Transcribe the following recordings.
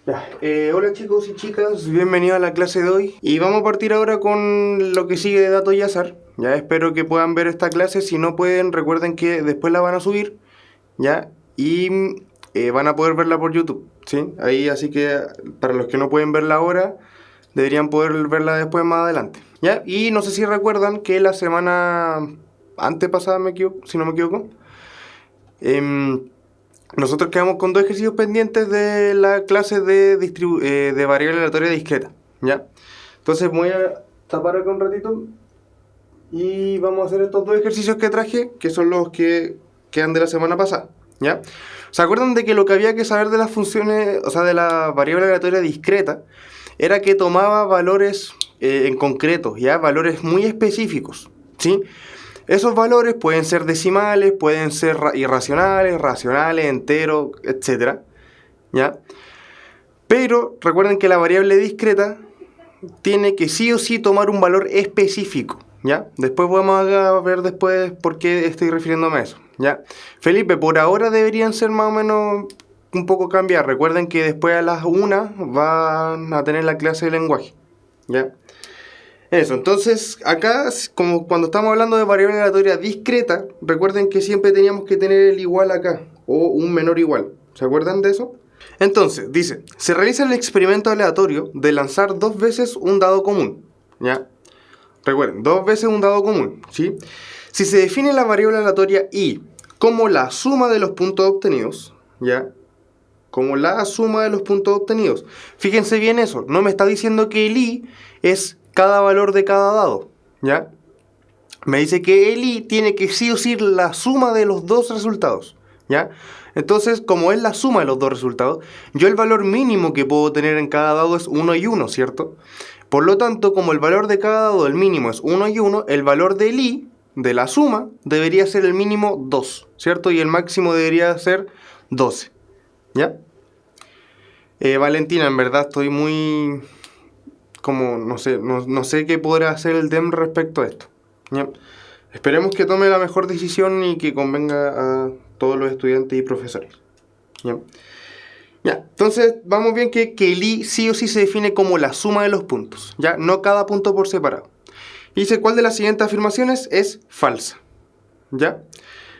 Ya, hola chicos y chicas, bienvenidos a la clase de hoy y vamos a partir ahora con lo que sigue de datos y azar. Ya espero que puedan ver esta clase, si no pueden recuerden que después la van a subir, ya, y van a poder verla por YouTube, ¿sí? Ahí así que para los que no pueden verla ahora, deberían poder verla después más adelante, ya. Y no sé si recuerdan que la semana antepasada, si no me equivoco, em, nosotros quedamos con dos ejercicios pendientes de la clase de variable aleatoria discreta, ¿ya? Entonces voy a tapar acá un ratito y vamos a hacer estos dos ejercicios que traje, que son los que quedan de la semana pasada, ¿ya? ¿Se acuerdan de que lo que había que saber de las funciones, o sea, de la variable aleatoria discreta, era que tomaba valores en concreto, ¿ya? Valores muy específicos, ¿sí? Esos valores pueden ser decimales, pueden ser irracionales, racionales, enteros, etcétera, ¿ya? Pero recuerden que la variable discreta tiene que sí o sí tomar un valor específico, ¿ya? Después vamos a ver después por qué estoy refiriéndome a eso, ¿ya? Felipe, por ahora deberían ser más o menos un poco cambiar. Recuerden que después a las 1 van a tener la clase de lenguaje, ¿ya? Eso, entonces acá, como cuando estamos hablando de variable aleatoria discreta, recuerden que siempre teníamos que tener el igual acá, o un menor igual. ¿Se acuerdan de eso? Entonces, dice, se realiza el experimento aleatorio de lanzar dos veces un dado común, ¿ya? Recuerden, dos veces un dado común, ¿sí? Si se define la variable aleatoria i como la suma de los puntos obtenidos, ¿ya? Como la suma de los puntos obtenidos. Fíjense bien eso, no me está diciendo que el i es cada valor de cada dado, ¿ya? Me dice que el i tiene que sí o sí la suma de los dos resultados, ¿ya? Entonces, como es la suma de los dos resultados, yo el valor mínimo que puedo tener en cada dado es 1 y 1, ¿cierto? Por lo tanto, como el valor de cada dado, el mínimo es 1 y 1, el valor del i, de la suma, debería ser el mínimo 2, ¿cierto? Y el máximo debería ser 12, ¿ya? Valentina, en verdad estoy muy... como no sé qué podrá hacer el DEM respecto a esto, ¿ya? Esperemos que tome la mejor decisión y que convenga a todos los estudiantes y profesores, ¿ya? Ya, entonces vamos bien que el i sí o sí se define como la suma de los puntos, ¿ya? No cada punto por separado. Y dice, ¿cuál de las siguientes afirmaciones es falsa? ¿Ya?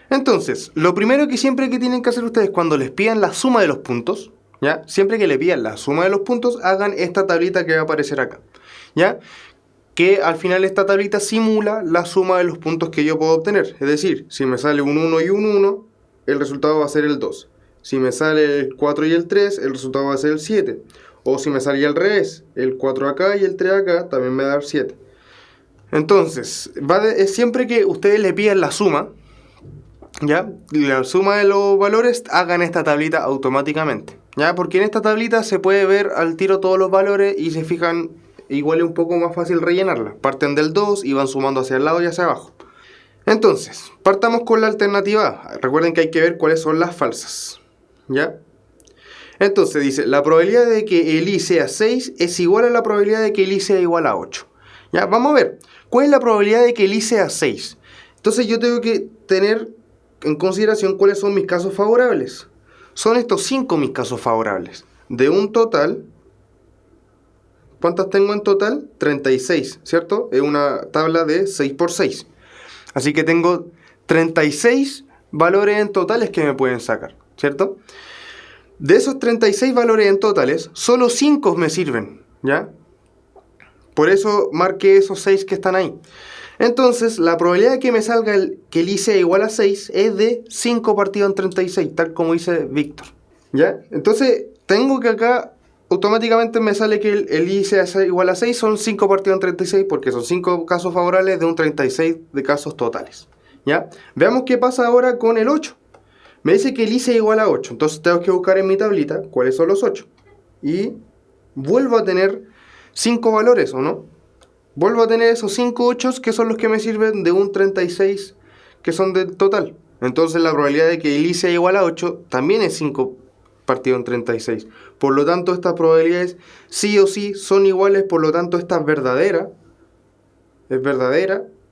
Entonces, lo primero que siempre que tienen que hacer ustedes cuando les pidan la suma de los puntos, ¿ya? Siempre que le pidan la suma de los puntos, hagan esta tablita que va a aparecer acá, ¿ya? Que al final esta tablita simula la suma de los puntos que yo puedo obtener. Es decir, si me sale un 1 y un 1, el resultado va a ser el 2. Si me sale el 4 y el 3, el resultado va a ser el 7. O si me salía al revés, el 4 acá y el 3 acá, también me va a dar 7. Entonces, es siempre que ustedes le pidan la suma, ¿ya? La suma de los valores, hagan esta tablita automáticamente, ¿ya? Porque en esta tablita se puede ver al tiro todos los valores y se fijan, igual es un poco más fácil rellenarla. Parten del 2 y van sumando hacia el lado y hacia abajo. Entonces, partamos con la alternativa A. Recuerden que hay que ver cuáles son las falsas, ¿ya? Entonces dice, la probabilidad de que el i sea 6 es igual a la probabilidad de que el i sea igual a 8. ¿Ya? Vamos a ver, ¿cuál es la probabilidad de que el i sea 6? Entonces yo tengo que tener en consideración cuáles son mis casos favorables. Son estos 5 mis casos favorables. De un total, ¿cuántas tengo en total? 36, ¿cierto? Es una tabla de 6 por 6. Así que tengo 36 valores en totales que me pueden sacar, ¿cierto? De esos 36 valores en totales, solo 5 me sirven, ¿ya? Por eso marqué esos 6 que están ahí. Entonces, la probabilidad de que me salga que el i sea igual a 6 es de 5 partido en 36, tal como dice Víctor, ¿ya? Entonces, tengo que acá automáticamente me sale que el i sea igual a 6, son 5 partido en 36, porque son 5 casos favorables de un 36 de casos totales, ¿ya? Veamos qué pasa ahora con el 8. Me dice que el i sea igual a 8, entonces tengo que buscar en mi tablita cuáles son los 8. Y vuelvo a tener 5 valores, ¿o no? Vuelvo a tener esos 5 8 que son los que me sirven de un 36 que son del total. Entonces la probabilidad de que el i sea igual a 8 también es 5 partido en 36. Por lo tanto, estas probabilidades sí o sí son iguales, por lo tanto esta es verdadera,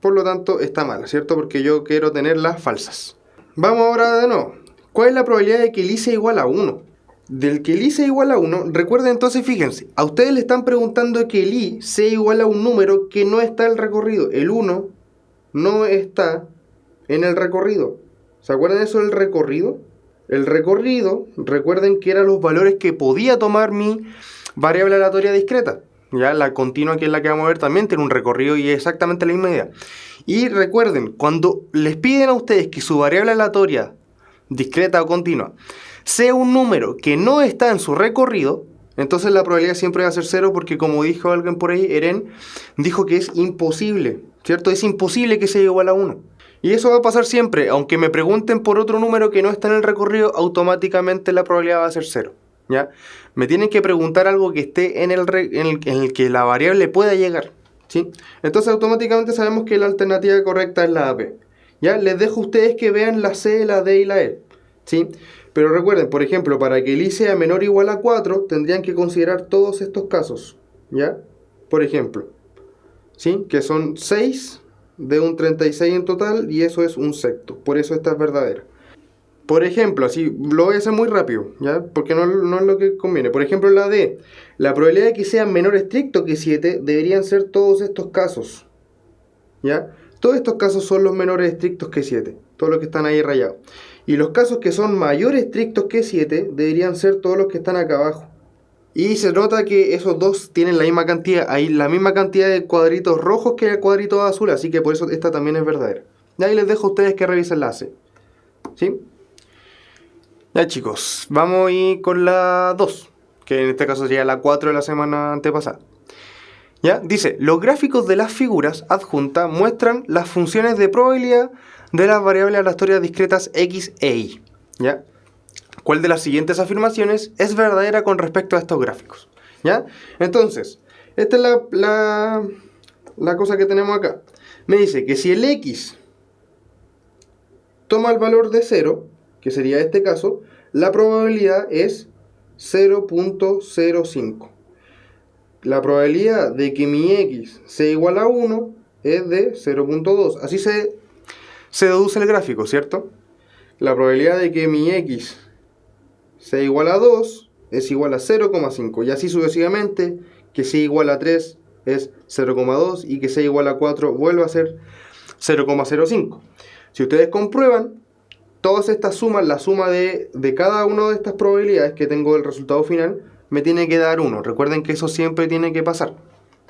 por lo tanto está mala, ¿cierto? Porque yo quiero tener las falsas. Vamos ahora de nuevo. ¿Cuál es la probabilidad de que el i sea igual a 1? del que el i sea igual a 1, recuerden entonces, fíjense, a ustedes le están preguntando que el i sea igual a un número que no está en el recorrido. El 1 no está en el recorrido. ¿Se acuerdan de eso del recorrido? El recorrido, recuerden que eran los valores que podía tomar mi variable aleatoria discreta. Ya la continua, que es la que vamos a ver, también tiene un recorrido y es exactamente la misma idea. Y recuerden, cuando les piden a ustedes que su variable aleatoria discreta o continua sea un número que no está en su recorrido, entonces la probabilidad siempre va a ser 0, porque como dijo alguien por ahí, Eren dijo que es imposible, ¿cierto? Es imposible que sea igual a 1. Y eso va a pasar siempre, aunque me pregunten por otro número que no está en el recorrido, automáticamente la probabilidad va a ser 0, ¿ya? Me tienen que preguntar algo que esté en el que la variable pueda llegar, ¿sí? Entonces automáticamente sabemos que la alternativa correcta es la B. ¿Ya? Les dejo a ustedes que vean la C, la D y la E, ¿sí? Pero recuerden, por ejemplo, para que el i sea menor o igual a 4, tendrían que considerar todos estos casos, ¿ya? Por ejemplo, ¿sí? Que son 6 de un 36 en total, y eso es un sexto. Por eso esta es verdadera. Por ejemplo, así lo voy a hacer muy rápido, ¿ya? Porque no es lo que conviene. Por ejemplo, la D, la probabilidad de que sea menor estricto que 7 deberían ser todos estos casos, ¿ya? Todos estos casos son los menores estrictos que 7, todos los que están ahí rayados. Y los casos que son mayores estrictos que 7 deberían ser todos los que están acá abajo. Y se nota que esos dos tienen la misma cantidad, hay la misma cantidad de cuadritos rojos que de cuadritos azules, así que por eso esta también es verdadera. Y ahí les dejo a ustedes que revisen la C, ¿sí? Ya, chicos, vamos a ir con la 2, que en este caso sería la 4 de la semana antepasada. ¿Ya? Dice, los gráficos de las figuras adjuntas muestran las funciones de probabilidad de las variables aleatorias discretas x e y. ¿Ya? ¿Cuál de las siguientes afirmaciones es verdadera con respecto a estos gráficos? ¿Ya? Entonces, esta es la cosa que tenemos acá. Me dice que si el x toma el valor de 0, que sería este caso, la probabilidad es 0.05. La probabilidad de que mi x sea igual a 1 es de 0.2. Así se deduce el gráfico, ¿cierto? La probabilidad de que mi x sea igual a 2 es igual a 0,5. Y así sucesivamente, que sea igual a 3 es 0,2 y que sea igual a 4 vuelve a ser 0,05. Si ustedes comprueban todas estas sumas, la suma de cada una de estas probabilidades que tengo del resultado final, me tiene que dar 1. Recuerden que eso siempre tiene que pasar.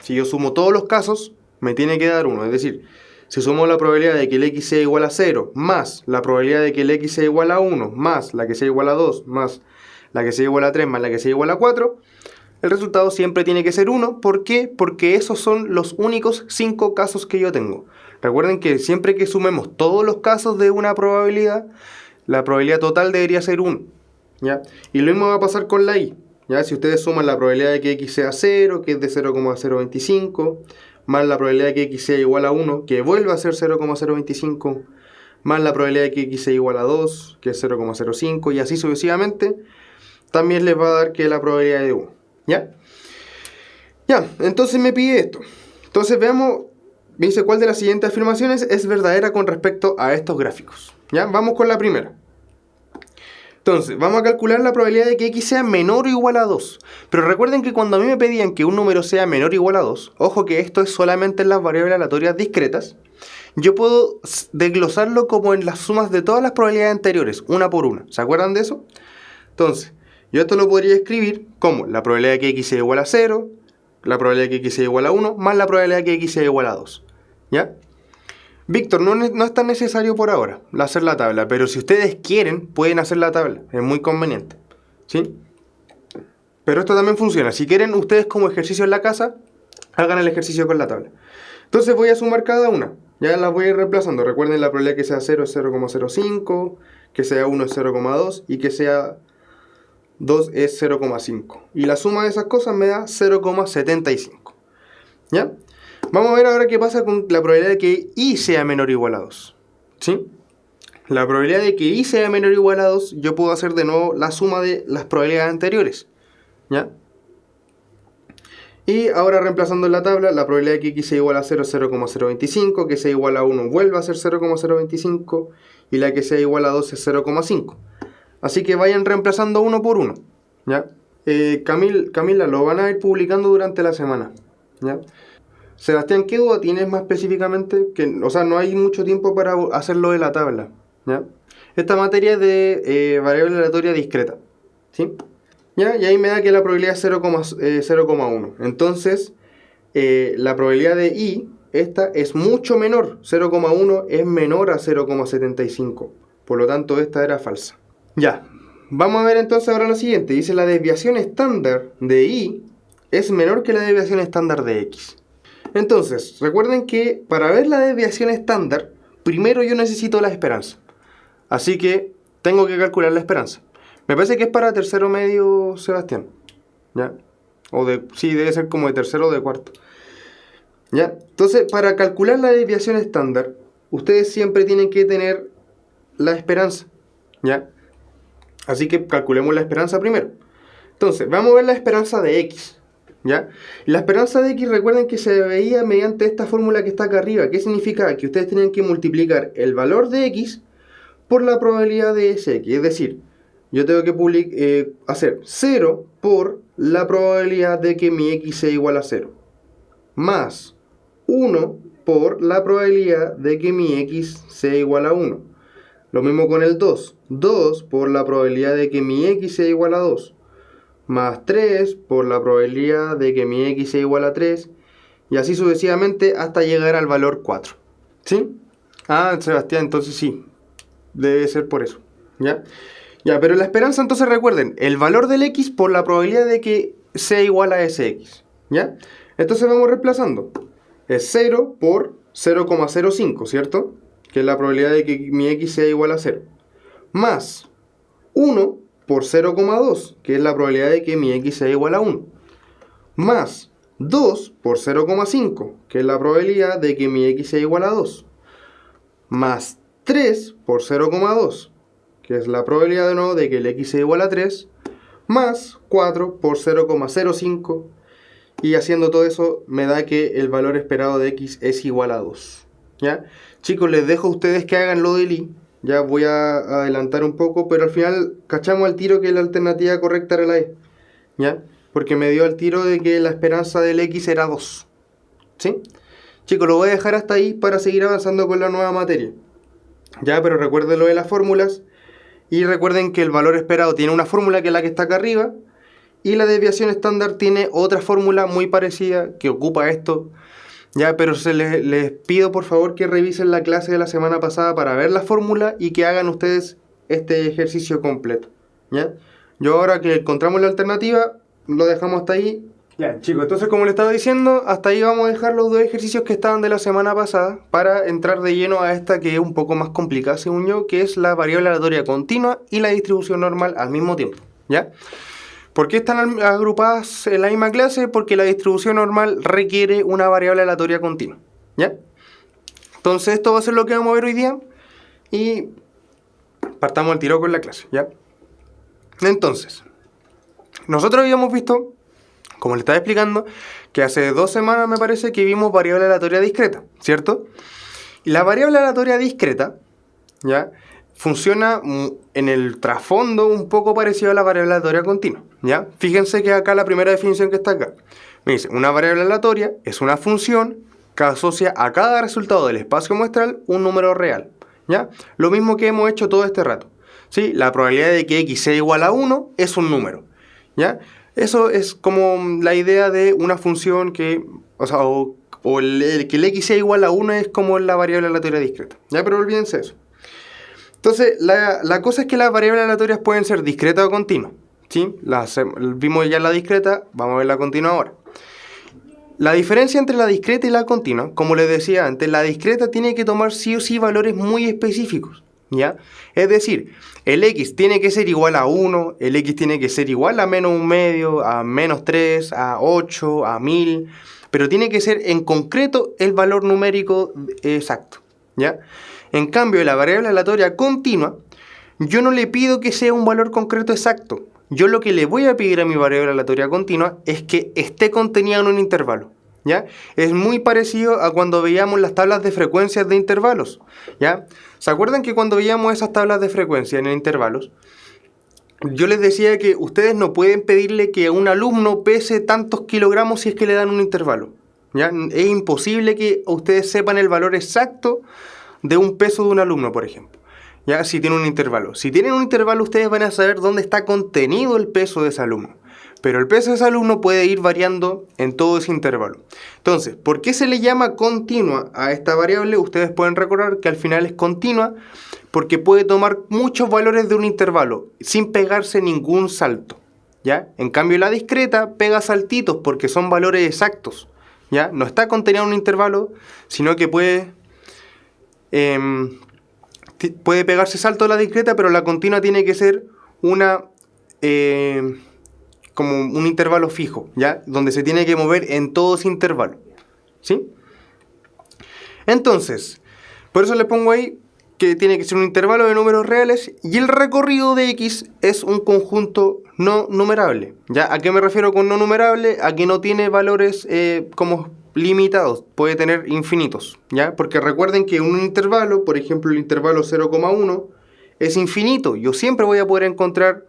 Si yo sumo todos los casos, me tiene que dar 1. Es decir, si sumo la probabilidad de que el x sea igual a 0, más la probabilidad de que el x sea igual a 1, más la que sea igual a 2, más la que sea igual a 3, más la que sea igual a 4, el resultado siempre tiene que ser 1. ¿Por qué? Porque esos son los únicos 5 casos que yo tengo. Recuerden que siempre que sumemos todos los casos de una probabilidad, la probabilidad total debería ser 1. ¿Ya? Y lo mismo va a pasar con la y. ¿Ya? Si ustedes suman la probabilidad de que x sea 0, que es de 0,025, más la probabilidad de que x sea igual a 1, que vuelve a ser 0,025, más la probabilidad de que x sea igual a 2, que es 0,05, y así sucesivamente, también les va a dar que la probabilidad es de 1. ¿Ya? Ya, entonces me pide esto. Entonces veamos, me dice cuál de las siguientes afirmaciones es verdadera con respecto a estos gráficos. ¿Ya? Vamos con la primera. Entonces, vamos a calcular la probabilidad de que x sea menor o igual a 2. Pero recuerden que cuando a mí me pedían que un número sea menor o igual a 2, ojo que esto es solamente en las variables aleatorias discretas, yo puedo desglosarlo como en las sumas de todas las probabilidades anteriores, una por una. ¿Se acuerdan de eso? Entonces, yo esto lo podría escribir como la probabilidad de que x sea igual a 0, la probabilidad de que x sea igual a 1, más la probabilidad de que x sea igual a 2. ¿Ya? Víctor, no es tan necesario por ahora hacer la tabla, pero si ustedes quieren, pueden hacer la tabla, es muy conveniente, ¿sí? Pero esto también funciona, si quieren ustedes como ejercicio en la casa, hagan el ejercicio con la tabla. Entonces voy a sumar cada una, ya las voy a ir reemplazando. Recuerden, la probabilidad que sea 0 es 0,05, que sea 1 es 0,2 y que sea 2 es 0,5. Y la suma de esas cosas me da 0,75, ¿ya? Vamos a ver ahora qué pasa con la probabilidad de que y sea menor o igual a 2. ¿Sí? La probabilidad de que y sea menor o igual a 2, yo puedo hacer de nuevo la suma de las probabilidades anteriores. ¿Ya? Y ahora reemplazando en la tabla, la probabilidad de que x sea igual a 0 es 0,025, que sea igual a 1 vuelve a ser 0,025 y la que sea igual a 2 es 0,5. Así que vayan reemplazando uno por uno. ¿ya? Camila, lo van a ir publicando durante la semana, ¿ya? Sebastián, ¿qué duda tienes más específicamente? O sea, no hay mucho tiempo para hacerlo de la tabla, ¿ya? Esta materia es de variable aleatoria discreta, ¿sí? ¿Ya? Y ahí me da que la probabilidad es 0,1. Entonces, la probabilidad de I, esta es mucho menor. 0,1 es menor a 0,75. Por lo tanto, esta era falsa. Ya, vamos a ver entonces ahora lo siguiente. Dice la desviación estándar de Y es menor que la desviación estándar de X. Entonces, recuerden que para ver la desviación estándar, primero yo necesito la esperanza. Así que tengo que calcular la esperanza. Me parece que es para tercero medio, Sebastián. ¿Ya? Sí, debe ser como de tercero o de cuarto. ¿Ya? Entonces, para calcular la desviación estándar, ustedes siempre tienen que tener la esperanza. ¿Ya? Así que calculemos la esperanza primero. Entonces, vamos a ver la esperanza de X. ¿Ya? La esperanza de X, recuerden que se veía mediante esta fórmula que está acá arriba. ¿Qué significa? Que ustedes tienen que multiplicar el valor de X por la probabilidad de ese X. Es decir, yo tengo que hacer 0 por la probabilidad de que mi X sea igual a 0. Más 1 por la probabilidad de que mi X sea igual a 1. Lo mismo con el 2. 2 por la probabilidad de que mi X sea igual a 2. Más 3 por la probabilidad de que mi X sea igual a 3. Y así sucesivamente hasta llegar al valor 4. ¿Sí? Ah, Sebastián, entonces sí. Debe ser por eso. ¿Ya? Ya, pero la esperanza, entonces recuerden, el valor del X por la probabilidad de que sea igual a ese X. ¿Ya? Entonces vamos reemplazando. Es 0 por 0,05, ¿cierto? Que es la probabilidad de que mi X sea igual a 0. Más 1 por 0,2, que es la probabilidad de que mi X sea igual a 1. Más 2 por 0,5, que es la probabilidad de que mi X sea igual a 2. Más 3 por 0,2, que es la probabilidad de nuevo de que el X sea igual a 3. Más 4 por 0,05. Y haciendo todo eso me da que el valor esperado de X es igual a 2. ¿Ya? Chicos, les dejo a ustedes que hagan lo del I. Ya voy a adelantar un poco, pero al final cachamos al tiro que la alternativa correcta era la E. ¿Ya? Porque me dio al tiro de que la esperanza del X era 2. ¿Sí? Chicos, lo voy a dejar hasta ahí para seguir avanzando con la nueva materia. Ya, pero recuerden lo de las fórmulas. Y recuerden que el valor esperado tiene una fórmula que es la que está acá arriba. Y la desviación estándar tiene otra fórmula muy parecida que ocupa esto. Ya, pero les pido por favor que revisen la clase de la semana pasada para ver la fórmula y que hagan ustedes este ejercicio completo. ¿Ya? Yo ahora que encontramos la alternativa, lo dejamos hasta ahí. Ya, chicos, entonces como les estaba diciendo, hasta ahí vamos a dejar los dos ejercicios que estaban de la semana pasada para entrar de lleno a esta que es un poco más complicada según yo, que es la variable aleatoria continua y la distribución normal al mismo tiempo. ¿Ya? ¿Por qué están agrupadas en la misma clase? Porque la distribución normal requiere una variable aleatoria continua. ¿Ya? Entonces esto va a ser lo que vamos a ver hoy día. Y partamos al tiro con la clase. ¿Ya? Entonces, nosotros habíamos visto, como les estaba explicando, que hace 2 semanas me parece que vimos variable aleatoria discreta, ¿cierto? Y la variable aleatoria discreta, ¿ya?, funciona en el trasfondo un poco parecido a la variable aleatoria continua, ¿ya? Fíjense que acá la primera definición que está acá me dice, una variable aleatoria es una función que asocia a cada resultado del espacio muestral un número real, ¿ya? Lo mismo que hemos hecho todo este rato, ¿sí? La probabilidad de que x sea igual a 1 es un número, ¿ya? Eso es como la idea de una función que, que el x sea igual a 1 es como la variable aleatoria discreta, ¿ya? Pero olvídense eso. Entonces, la cosa es que las variables aleatorias pueden ser discretas o continuas, ¿sí? Vimos ya la discreta, vamos a ver la continua ahora. La diferencia entre la discreta y la continua, como les decía antes, la discreta tiene que tomar sí o sí valores muy específicos, ¿ya? Es decir, el x tiene que ser igual a 1, el x tiene que ser igual a menos 1/2, a menos 3, a 8, a 1000, pero tiene que ser en concreto el valor numérico exacto, ¿ya? En cambio, la variable aleatoria continua, yo no le pido que sea un valor concreto exacto. Yo lo que le voy a pedir a mi variable aleatoria continua es que esté contenida en un intervalo, ¿ya? Es muy parecido a cuando veíamos las tablas de frecuencias de intervalos, ¿ya? ¿Se acuerdan que cuando veíamos esas tablas de frecuencia en intervalos, yo les decía que ustedes no pueden pedirle que a un alumno pese tantos kilogramos si es que le dan un intervalo. ¿Ya? Es imposible que ustedes sepan el valor exacto de un peso de un alumno, por ejemplo. ¿Ya? Si tiene un intervalo. Si tienen un intervalo, ustedes van a saber dónde está contenido el peso de ese alumno. Pero el peso de ese alumno puede ir variando en todo ese intervalo. Entonces, ¿por qué se le llama continua a esta variable? Ustedes pueden recordar que al final es continua porque puede tomar muchos valores de un intervalo sin pegarse ningún salto. ¿Ya? En cambio, la discreta pega saltitos porque son valores exactos. ¿Ya? No está contenida en un intervalo, sino que puede pegarse salto a la discreta, pero la continua tiene que ser una como un intervalo fijo, ¿ya? Donde se tiene que mover en todo ese intervalo, ¿sí? Entonces, por eso le pongo ahí que tiene que ser un intervalo de números reales y el recorrido de X es un conjunto no numerable, ¿ya? ¿A qué me refiero con no numerable? A que no tiene valores como limitados, puede tener infinitos, ¿ya? Porque recuerden que un intervalo, por ejemplo el intervalo 0,1 es infinito, yo siempre voy a poder encontrar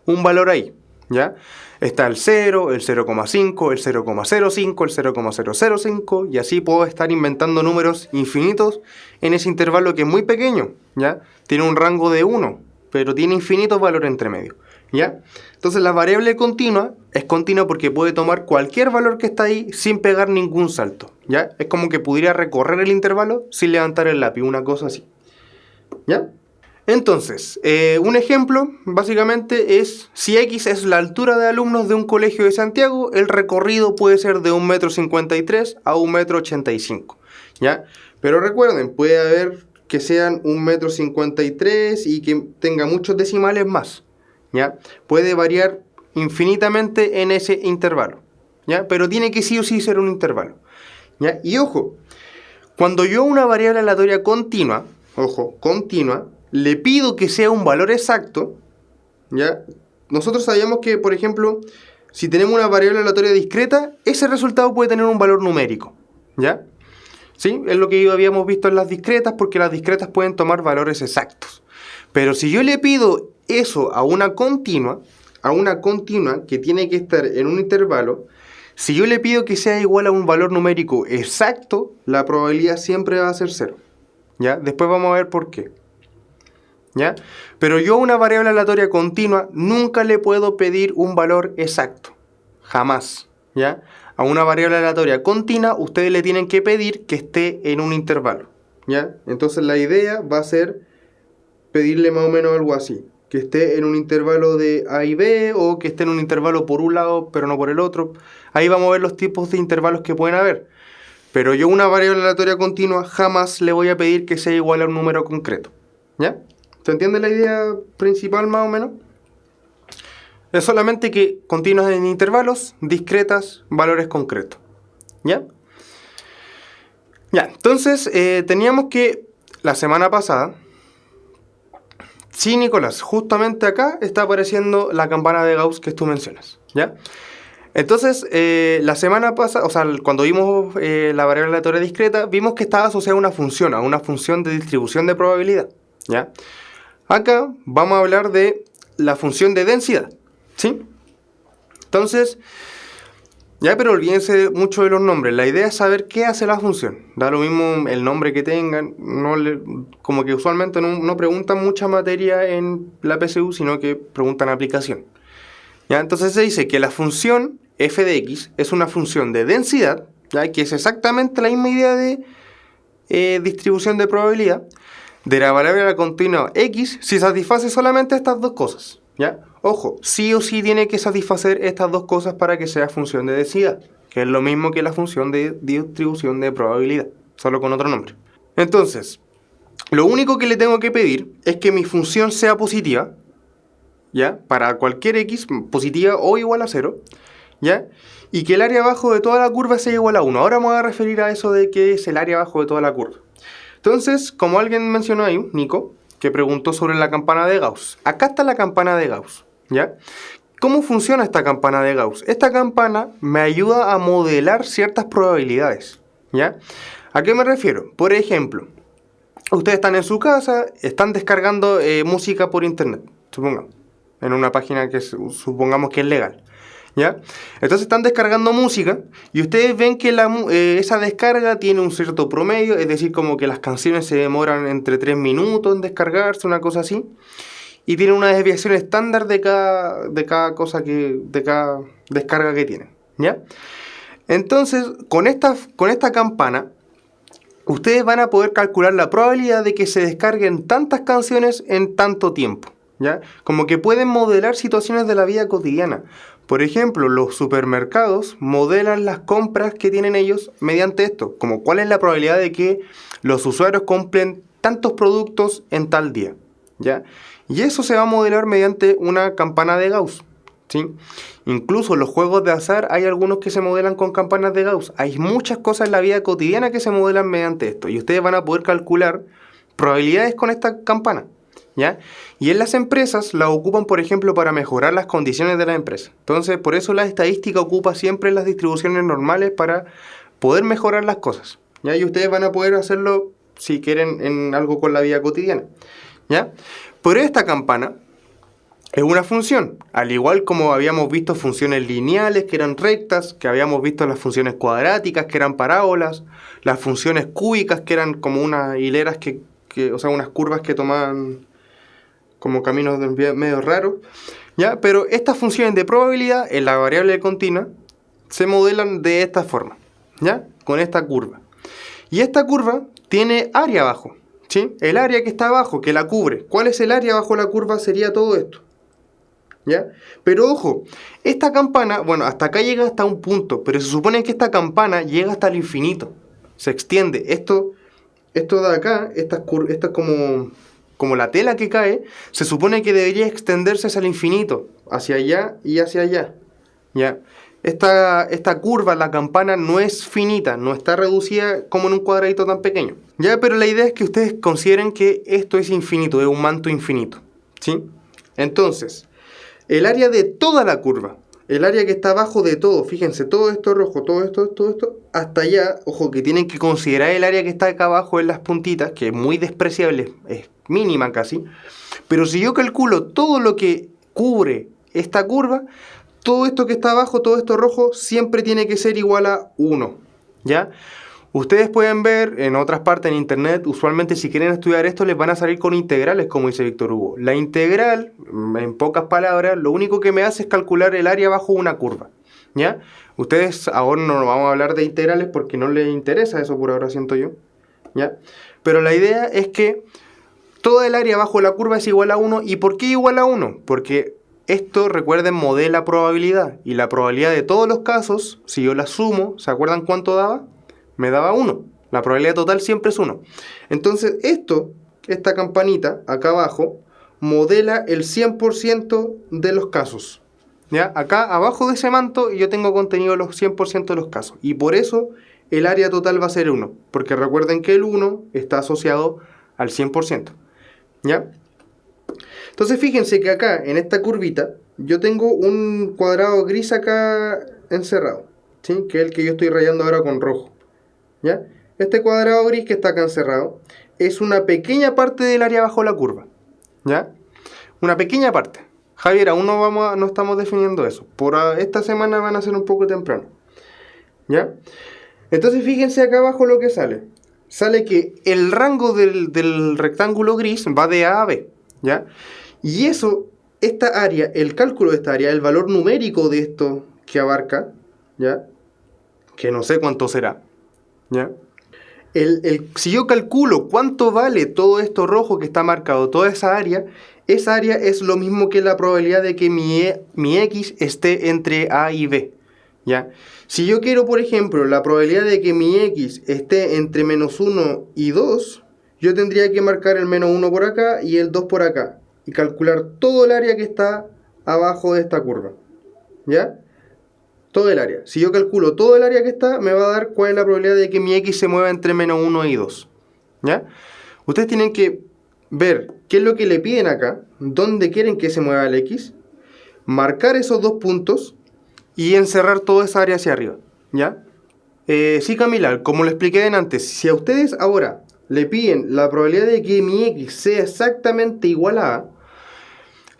un valor ahí, ¿ya? Está el 0, el 0,5, el 0,05, el 0,005 y así puedo estar inventando números infinitos en ese intervalo que es muy pequeño, ¿ya? Tiene un rango de 1, pero tiene infinitos valores entre medio, ¿ya? Entonces la variable continua es continua porque puede tomar cualquier valor que está ahí sin pegar ningún salto, ¿ya? Es como que pudiera recorrer el intervalo sin levantar el lápiz, una cosa así, ¿ya? Entonces, un ejemplo básicamente es si X es la altura de alumnos de un colegio de Santiago, el recorrido puede ser de 1,53 m a 1,85 m, ¿ya? Pero recuerden, puede haber que sean 1,53 m y que tenga muchos decimales más, ¿ya? Puede variar infinitamente en ese intervalo, ¿ya? Pero tiene que sí o sí ser un intervalo, ¿ya? Y ojo, cuando yo a una variable aleatoria continua, ojo, continua, le pido que sea un valor exacto, ¿ya? Nosotros sabíamos que, por ejemplo, si tenemos una variable aleatoria discreta, ese resultado puede tener un valor numérico, ¿ya? ¿Sí? Es lo que habíamos visto en las discretas, porque las discretas pueden tomar valores exactos. Pero si yo le pido eso a una continua que tiene que estar en un intervalo, si yo le pido que sea igual a un valor numérico exacto, la probabilidad siempre va a ser 0, ¿ya? Después vamos a ver por qué, ¿ya? Pero yo a una variable aleatoria continua nunca le puedo pedir un valor exacto, jamás, ¿ya? A una variable aleatoria continua ustedes le tienen que pedir que esté en un intervalo, ¿ya? Entonces la idea va a ser pedirle más o menos algo así, que esté en un intervalo de A y B o que esté en un intervalo por un lado pero no por el otro. Ahí vamos a ver los tipos de intervalos que pueden haber. Pero yo a una variable aleatoria continua jamás le voy a pedir que sea igual a un número concreto, ¿ya? ¿Se entiende la idea principal más o menos? Es solamente que continuas en intervalos, discretas, valores concretos, ¿ya? Ya, entonces teníamos que la semana pasada, sí, Nicolás, justamente acá está apareciendo la campana de Gauss que tú mencionas, ¿ya? Entonces, la semana pasada, o sea, cuando vimos la variable aleatoria discreta, vimos que estaba asociada a una función de distribución de probabilidad, ¿ya? Acá vamos a hablar de la función de densidad, ¿sí? Entonces, ya, pero olvídense mucho de los nombres. La idea es saber qué hace la función. Da lo mismo el nombre que tengan. Como que usualmente no preguntan mucha materia en la PSU, sino que preguntan aplicación. ¿Ya? Entonces se dice que la función f de x es una función de densidad, ¿ya? Que es exactamente la misma idea de distribución de probabilidad, de la variable continua x si satisface solamente estas dos cosas, ¿ya? Ojo, sí o sí tiene que satisfacer estas dos cosas para que sea función de densidad, que es lo mismo que la función de distribución de probabilidad, solo con otro nombre. Entonces, lo único que le tengo que pedir es que mi función sea positiva, ¿ya? Para cualquier x, positiva o igual a 0, ¿ya? Y que el área abajo de toda la curva sea igual a 1. Ahora me voy a referir a eso de qué es el área abajo de toda la curva. Entonces, como alguien mencionó ahí, Nico, que preguntó sobre la campana de Gauss. Acá está la campana de Gauss, ¿ya? ¿Cómo funciona esta campana de Gauss? Esta campana me ayuda a modelar ciertas probabilidades, ¿ya? ¿A qué me refiero? Por ejemplo, ustedes están en su casa, están descargando música por internet, supongamos, en una página que supongamos que es legal. ¿Ya? Entonces están descargando música y ustedes ven que esa descarga tiene un cierto promedio, es decir, como que las canciones se demoran entre 3 minutos en descargarse, una cosa así, y tienen una desviación estándar de cada cosa de cada descarga que tienen. ¿Ya? Entonces, con esta campana, ustedes van a poder calcular la probabilidad de que se descarguen tantas canciones en tanto tiempo. ¿Ya? Como que pueden modelar situaciones de la vida cotidiana. Por ejemplo, los supermercados modelan las compras que tienen ellos mediante esto, como cuál es la probabilidad de que los usuarios compren tantos productos en tal día, ¿ya? Y eso se va a modelar mediante una campana de Gauss, ¿sí? Incluso los juegos de azar hay algunos que se modelan con campanas de Gauss. Hay muchas cosas en la vida cotidiana que se modelan mediante esto, y ustedes van a poder calcular probabilidades con esta campana, ¿ya? Y en las empresas la ocupan, por ejemplo, para mejorar las condiciones de la empresa. Entonces, por eso la estadística ocupa siempre las distribuciones normales para poder mejorar las cosas, ¿ya? Y ustedes van a poder hacerlo, si quieren, en algo con la vida cotidiana, ¿ya? Pero esta campana es una función, al igual como habíamos visto funciones lineales que eran rectas, que habíamos visto las funciones cuadráticas que eran parábolas, las funciones cúbicas que eran como unas hileras o sea, unas curvas que tomaban como caminos medio raros, ¿ya? Pero estas funciones de probabilidad en la variable continua se modelan de esta forma, ¿ya? Con esta curva. Y esta curva tiene área abajo, ¿sí? El área que está abajo, que la cubre. ¿Cuál es el área bajo la curva? Sería todo esto, ¿ya? Pero ojo, esta campana, bueno, hasta acá llega hasta un punto, pero se supone que esta campana llega hasta el infinito. Se extiende. Esto de acá, esta como la tela que cae, se supone que debería extenderse hacia el infinito, hacia allá y hacia allá, ¿ya? Esta curva, la campana, no es finita, no está reducida como en un cuadradito tan pequeño, ¿ya? Pero la idea es que ustedes consideren que esto es infinito, es un manto infinito, ¿sí? Entonces, el área de toda la curva, el área que está abajo de todo, fíjense, todo esto rojo, todo esto, hasta allá, ojo, que tienen que considerar el área que está acá abajo en las puntitas, que es muy despreciable, es mínima casi, pero si yo calculo todo lo que cubre esta curva, todo esto que está abajo, todo esto rojo, siempre tiene que ser igual a 1, ¿ya? Ustedes pueden ver en otras partes en internet, usualmente si quieren estudiar esto les van a salir con integrales, como dice Víctor Hugo. La integral, en pocas palabras, lo único que me hace es calcular el área bajo una curva, ¿ya? Ustedes ahora no vamos a hablar de integrales porque no les interesa eso por ahora, siento yo, ¿ya? Pero la idea es que toda el área bajo la curva es igual a 1. ¿Y por qué igual a 1? Porque esto, recuerden, modela probabilidad. Y la probabilidad de todos los casos, si yo la sumo, ¿se acuerdan cuánto daba? Me daba 1. La probabilidad total siempre es 1. Entonces esta campanita acá abajo, modela el 100% de los casos, ¿ya? Acá abajo de ese manto yo tengo contenido los 100% de los casos. Y por eso el área total va a ser 1. Porque recuerden que el 1 está asociado al 100%. ¿Ya? Entonces fíjense que acá, en esta curvita, yo tengo un cuadrado gris acá encerrado, ¿sí? Que es el que yo estoy rayando ahora con rojo, ¿ya? Este cuadrado gris que está acá encerrado es una pequeña parte del área bajo la curva, ¿ya? Una pequeña parte. Javier, aún no estamos definiendo eso. Por esta semana van a ser un poco temprano, ¿ya? Entonces fíjense acá abajo lo que sale. Sale que el rango del rectángulo gris va de A a B, ¿ya? Y esta área, el cálculo de esta área, el valor numérico de esto que abarca, ¿ya? Que no sé cuánto será, ¿ya? Si yo calculo cuánto vale todo esto rojo que está marcado, toda esa área es lo mismo que la probabilidad de que mi X esté entre A y B, ¿ya? Si yo quiero, por ejemplo, la probabilidad de que mi X esté entre menos 1 y 2, yo tendría que marcar el menos 1 por acá y el 2 por acá. Y calcular todo el área que está abajo de esta curva, ¿ya? Todo el área. Si yo calculo todo el área que está, me va a dar cuál es la probabilidad de que mi X se mueva entre menos 1 y 2, ¿ya? Ustedes tienen que ver qué es lo que le piden acá, dónde quieren que se mueva el X, marcar esos dos puntos y encerrar toda esa área hacia arriba, ¿ya? Sí, Camila, como lo expliqué antes, si a ustedes ahora le piden la probabilidad de que mi X sea exactamente igual a A,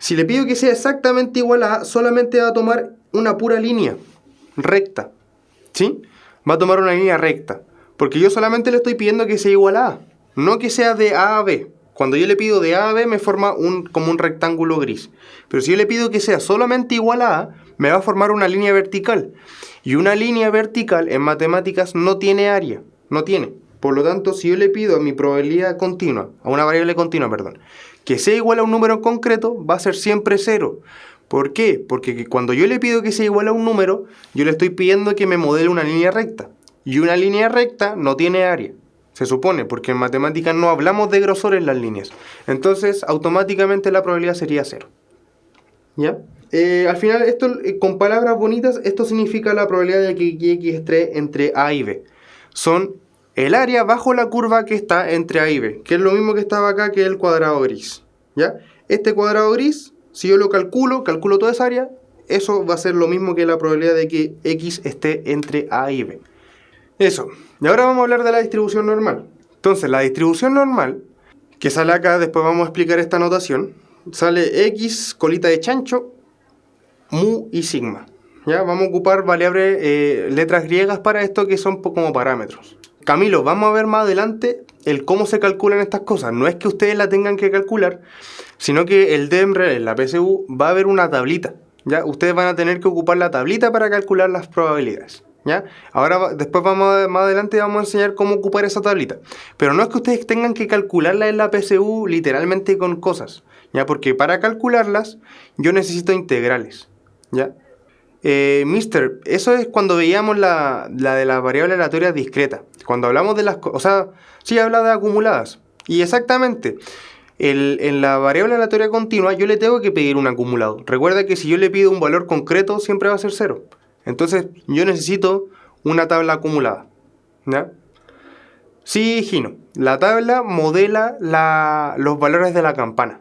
Si le pido que sea exactamente igual a A, solamente va a tomar una pura línea recta, ¿sí? Va a tomar una línea recta, porque yo solamente le estoy pidiendo que sea igual a A, no que sea de A a B. Cuando yo le pido de A a B me forma como un rectángulo gris, pero si yo le pido que sea solamente igual a A, me va a formar una línea vertical, y una línea vertical en matemáticas no tiene área, no tiene. Por lo tanto, si yo le pido a mi probabilidad continua, a una variable continua, perdón, que sea igual a un número en concreto, va a ser siempre 0. ¿Por qué? Porque cuando yo le pido que sea igual a un número, yo le estoy pidiendo que me modele una línea recta. Y una línea recta no tiene área. Se supone, porque en matemáticas no hablamos de grosor en las líneas. Entonces, automáticamente la probabilidad sería 0. ¿Ya? Al final, esto, con palabras bonitas, esto significa la probabilidad de que X esté entre A y B. Son el área bajo la curva que está entre A y B, que es lo mismo que estaba acá, que el cuadrado gris. ¿Ya? Este cuadrado gris, si yo lo calculo toda esa área, eso va a ser lo mismo que la probabilidad de que X esté entre A y B. Eso. Y ahora vamos a hablar de la distribución normal. Entonces, la distribución normal, que sale acá, después vamos a explicar esta notación, sale X, colita de chancho, mu y sigma. ¿Ya? Vamos a ocupar variables, letras griegas para esto, que son como parámetros. Camilo, vamos a ver más adelante el cómo se calculan estas cosas. No es que ustedes la tengan que calcular, sino que el DEMRE, en la PSU, va a haber una tablita. ¿Ya? Ustedes van a tener que ocupar la tablita para calcular las probabilidades. ¿Ya? Ahora, después más adelante vamos a enseñar cómo ocupar esa tablita. Pero no es que ustedes tengan que calcularla en la PSU literalmente con cosas, ¿ya? Porque para calcularlas yo necesito integrales, ¿ya? Mister, eso es cuando veíamos la de las variables aleatorias discretas. Cuando hablamos de las cosas, o sea, sí habla de acumuladas. Y exactamente, en la variable aleatoria continua yo le tengo que pedir un acumulado. Recuerda que si yo le pido un valor concreto siempre va a ser 0. Entonces yo necesito una tabla acumulada, ¿ya? Sí, Gino, la tabla modela los valores de la campana,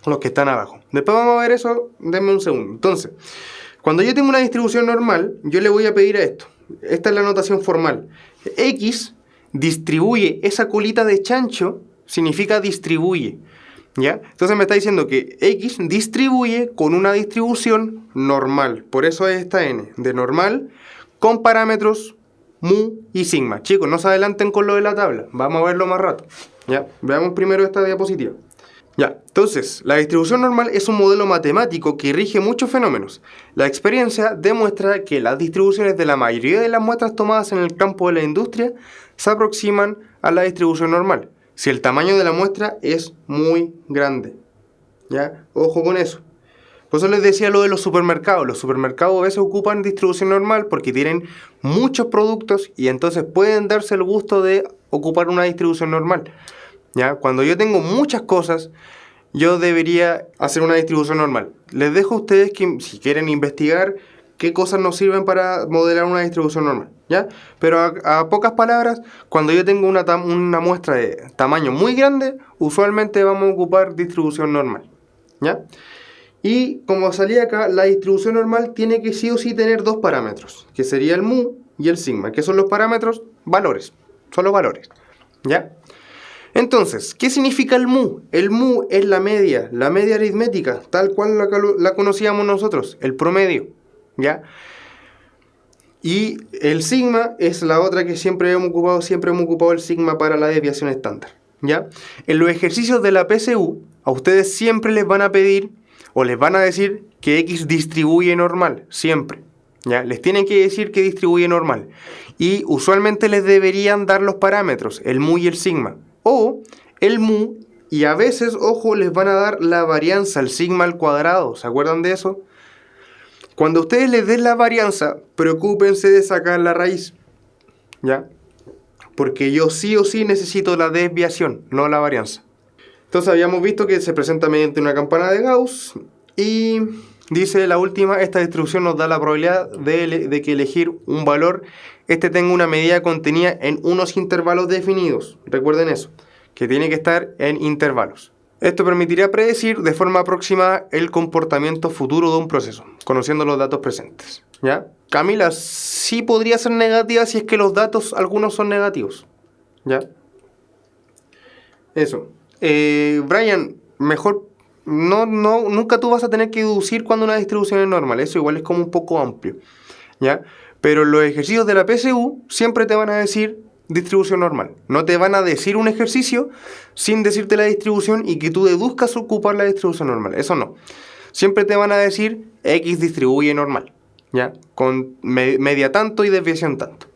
los que están abajo. Después vamos a ver eso, denme un segundo. Entonces, cuando yo tengo una distribución normal, yo le voy a pedir a esto. Esta es la notación formal. X distribuye esa colita de chancho, significa distribuye, ¿ya? Entonces me está diciendo que X distribuye con una distribución normal. Por eso es esta N, de normal, con parámetros mu y sigma. Chicos, no se adelanten con lo de la tabla. Vamos a verlo más rato, ¿ya? Veamos primero esta diapositiva. Ya, entonces, la distribución normal es un modelo matemático que rige muchos fenómenos. La experiencia demuestra que las distribuciones de la mayoría de las muestras tomadas en el campo de la industria se aproximan a la distribución normal, si el tamaño de la muestra es muy grande. ¿Ya? Ojo con eso. Por eso les decía lo de los supermercados. Los supermercados a veces ocupan distribución normal porque tienen muchos productos y entonces pueden darse el gusto de ocupar una distribución normal. ¿Ya? Cuando yo tengo muchas cosas, yo debería hacer una distribución normal. Les dejo a ustedes que, si quieren investigar, qué cosas nos sirven para modelar una distribución normal, ¿ya? Pero a pocas palabras, cuando yo tengo una muestra de tamaño muy grande, usualmente vamos a ocupar distribución normal, ¿ya? Y como salía acá, la distribución normal tiene que sí o sí tener dos parámetros, que sería el mu y el sigma, que son los parámetros valores, son los valores, ¿ya? Entonces, ¿qué significa el mu? El mu es la media aritmética, tal cual la conocíamos nosotros, el promedio, ¿ya? Y el sigma es la otra que siempre hemos ocupado el sigma para la desviación estándar, ¿ya? En los ejercicios de la PSU, a ustedes siempre les van a pedir o les van a decir que X distribuye normal, siempre, ¿ya? Les tienen que decir que distribuye normal. Y usualmente les deberían dar los parámetros, el mu y el sigma. O el mu, y a veces, ojo, les van a dar la varianza, el sigma al cuadrado. ¿Se acuerdan de eso? Cuando ustedes les den la varianza, preocúpense de sacar la raíz, ¿ya? Porque yo sí o sí necesito la desviación, no la varianza. Entonces habíamos visto que se presenta mediante una campana de Gauss y dice la última, esta distribución nos da la probabilidad de que elegir un valor tenga una medida contenida en unos intervalos definidos. Recuerden eso, que tiene que estar en intervalos. Esto permitirá predecir de forma aproximada el comportamiento futuro de un proceso, conociendo los datos presentes, ¿ya? Camila, sí podría ser negativa si es que los datos, algunos son negativos, ¿ya? Eso. Brian, mejor nunca tú vas a tener que deducir cuando una distribución es normal. Eso igual es como un poco amplio, ¿ya? Pero los ejercicios de la PSU siempre te van a decir distribución normal. No te van a decir un ejercicio sin decirte la distribución y que tú deduzcas ocupar la distribución normal. Eso no. Siempre te van a decir X distribuye normal, ¿ya? Con media tanto y desviación tanto.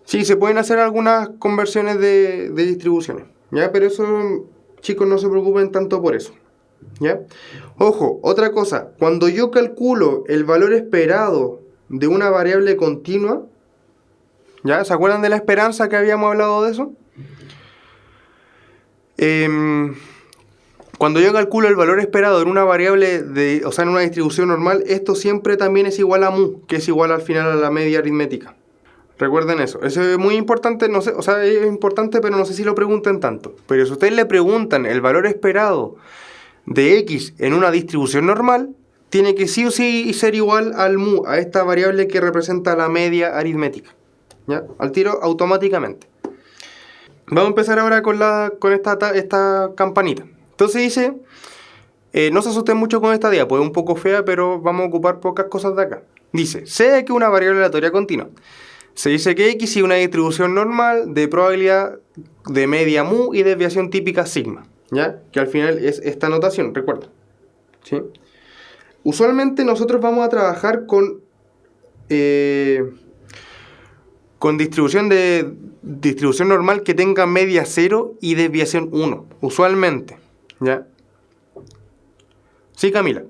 Sí, se pueden hacer algunas conversiones de distribuciones, ¿ya? Pero eso, chicos, no se preocupen tanto por eso, ¿ya? Ojo, otra cosa. Cuando yo calculo el valor esperado de una variable continua, ¿ya? ¿Se acuerdan de la esperanza que habíamos hablado de eso? Cuando yo calculo el valor esperado en una variable, o sea, en una distribución normal, esto siempre también es igual a mu, que es igual al final a la media aritmética. Recuerden eso. Eso es muy importante, no sé, o sea, es importante, pero no sé si lo pregunten tanto. Pero si ustedes le preguntan el valor esperado de x en una distribución normal, tiene que sí o sí ser igual al mu, a esta variable que representa la media aritmética, ¿ya? Al tiro automáticamente. Vamos a empezar ahora con esta campanita. Entonces dice, no se asusten mucho con esta diapo, es un poco fea, pero vamos a ocupar pocas cosas de acá. Dice, sea que una variable aleatoria continua. Se dice que x es una distribución normal de probabilidad de media mu y desviación típica sigma, ¿ya? Que al final es esta notación, recuerda, ¿sí? Usualmente nosotros vamos a trabajar con distribución normal que tenga media 0 y desviación 1, usualmente, ¿ya? Sí, Camila,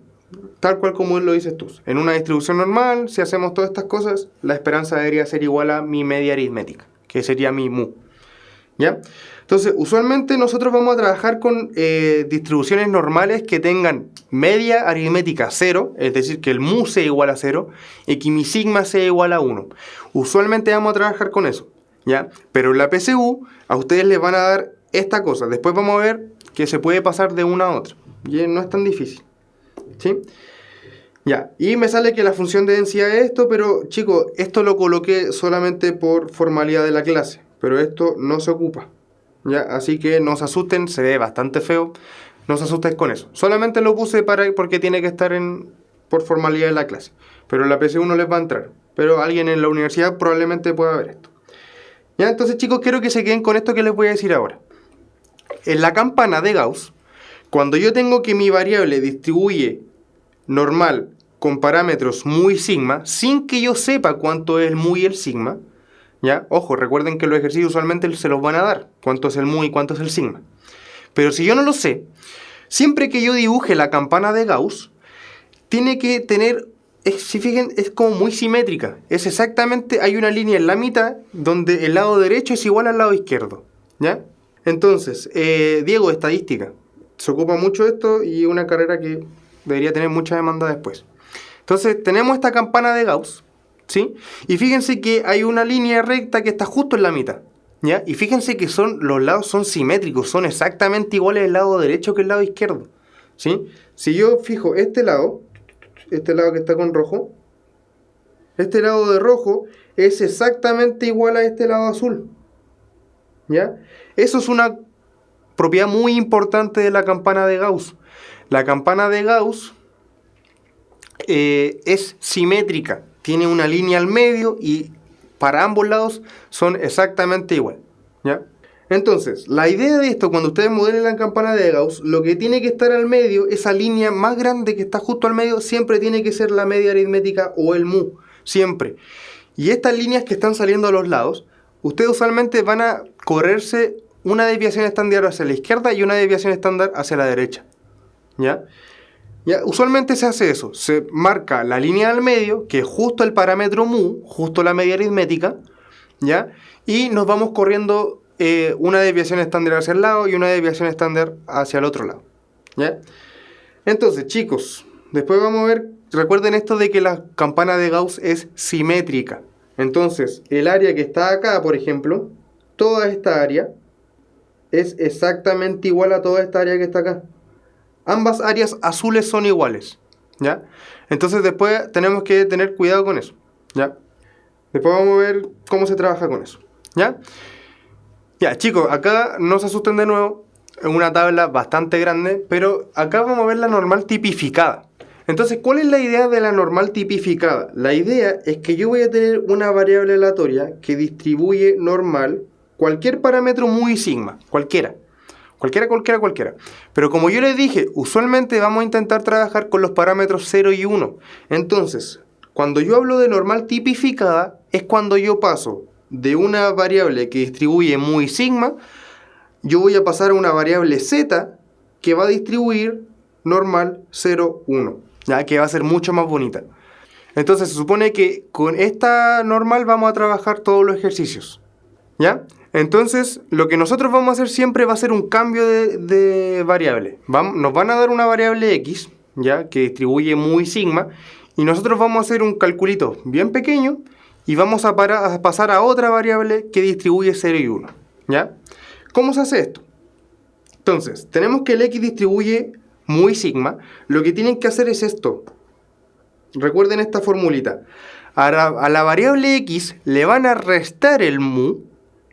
tal cual como lo dices tú. En una distribución normal, si hacemos todas estas cosas, la esperanza debería ser igual a mi media aritmética, que sería mi mu, ¿ya? Entonces, usualmente nosotros vamos a trabajar con distribuciones normales que tengan media aritmética 0, es decir, que el mu sea igual a 0 y que mi sigma sea igual a 1. Usualmente vamos a trabajar con eso, ¿ya? Pero en la PSU a ustedes les van a dar esta cosa. Después vamos a ver que se puede pasar de una a otra. Y no es tan difícil, ¿sí? Ya, y me sale que la función de densidad es esto, pero chicos, esto lo coloqué solamente por formalidad de la clase, pero esto no se ocupa, ¿ya? Así que no se asusten, se ve bastante feo, no se asusten con eso. Solamente lo puse porque tiene que estar por formalidad de la clase, pero en la PSU no les va a entrar, pero alguien en la universidad probablemente pueda ver esto. Ya, entonces chicos, quiero que se queden con esto que les voy a decir ahora. En la campana de Gauss, cuando yo tengo que mi variable distribuye normal con parámetros mu y sigma, sin que yo sepa cuánto es el mu y el sigma, ¿ya? Ojo, recuerden que los ejercicios usualmente se los van a dar, cuánto es el mu y cuánto es el sigma. Pero si yo no lo sé, siempre que yo dibuje la campana de Gauss, tiene que tener, si fijen, es como muy simétrica. Es exactamente, hay una línea en la mitad donde el lado derecho es igual al lado izquierdo, ¿ya? Entonces, Diego, estadística. Se ocupa mucho esto y una carrera que debería tener mucha demanda después. Entonces, tenemos esta campana de Gauss, ¿sí? Y fíjense que hay una línea recta que está justo en la mitad, ¿ya? Y fíjense que los lados son simétricos, son exactamente iguales el lado derecho que el lado izquierdo, ¿sí? Si yo fijo este lado que está con rojo, este lado de rojo es exactamente igual a este lado azul, ¿ya? Eso es una propiedad muy importante de la campana de Gauss. La campana de Gauss es simétrica, tiene una línea al medio y para ambos lados son exactamente igual, ¿ya? Entonces, la idea de esto, cuando ustedes modelen la campana de Gauss, lo que tiene que estar al medio, esa línea más grande que está justo al medio, siempre tiene que ser la media aritmética o el mu, siempre. Y estas líneas que están saliendo a los lados, ustedes usualmente van a correrse una desviación estándar hacia la izquierda y una desviación estándar hacia la derecha, ¿ya? Ya, usualmente se hace eso, se marca la línea al medio, que es justo el parámetro mu, justo la media aritmética, ¿ya? Y nos vamos corriendo una desviación estándar hacia el lado y una desviación estándar hacia el otro lado, ¿ya? Entonces, chicos, después vamos a ver, recuerden esto de que la campana de Gauss es simétrica. Entonces, el área que está acá, por ejemplo, toda esta área es exactamente igual a toda esta área que está acá. Ambas áreas azules son iguales, ¿ya? Entonces después tenemos que tener cuidado con eso, ¿ya? Después vamos a ver cómo se trabaja con eso, ¿ya? Ya, chicos, acá no se asusten de nuevo. Es una tabla bastante grande, pero acá vamos a ver la normal tipificada. Entonces, ¿cuál es la idea de la normal tipificada? La idea es que yo voy a tener una variable aleatoria que distribuye normal cualquier parámetro muy sigma, cualquiera. Cualquiera. Pero como yo les dije, usualmente vamos a intentar trabajar con los parámetros 0 y 1. Entonces, cuando yo hablo de normal tipificada, es cuando yo paso de una variable que distribuye muy sigma, yo voy a pasar a una variable z que va a distribuir normal 0, 1, ya que va a ser mucho más bonita. Entonces se supone que con esta normal vamos a trabajar todos los ejercicios, ¿ya? Entonces lo que nosotros vamos a hacer siempre va a ser un cambio de variable. Nos van a dar una variable x, ¿ya? Que distribuye muy sigma, y nosotros vamos a hacer un calculito bien pequeño y vamos a pasar a otra variable que distribuye 0 y 1, ¿ya? ¿Cómo se hace esto? Entonces, tenemos que el x distribuye muy sigma. Lo que tienen que hacer es esto. Recuerden esta formulita. A la variable x le van a restar el mu,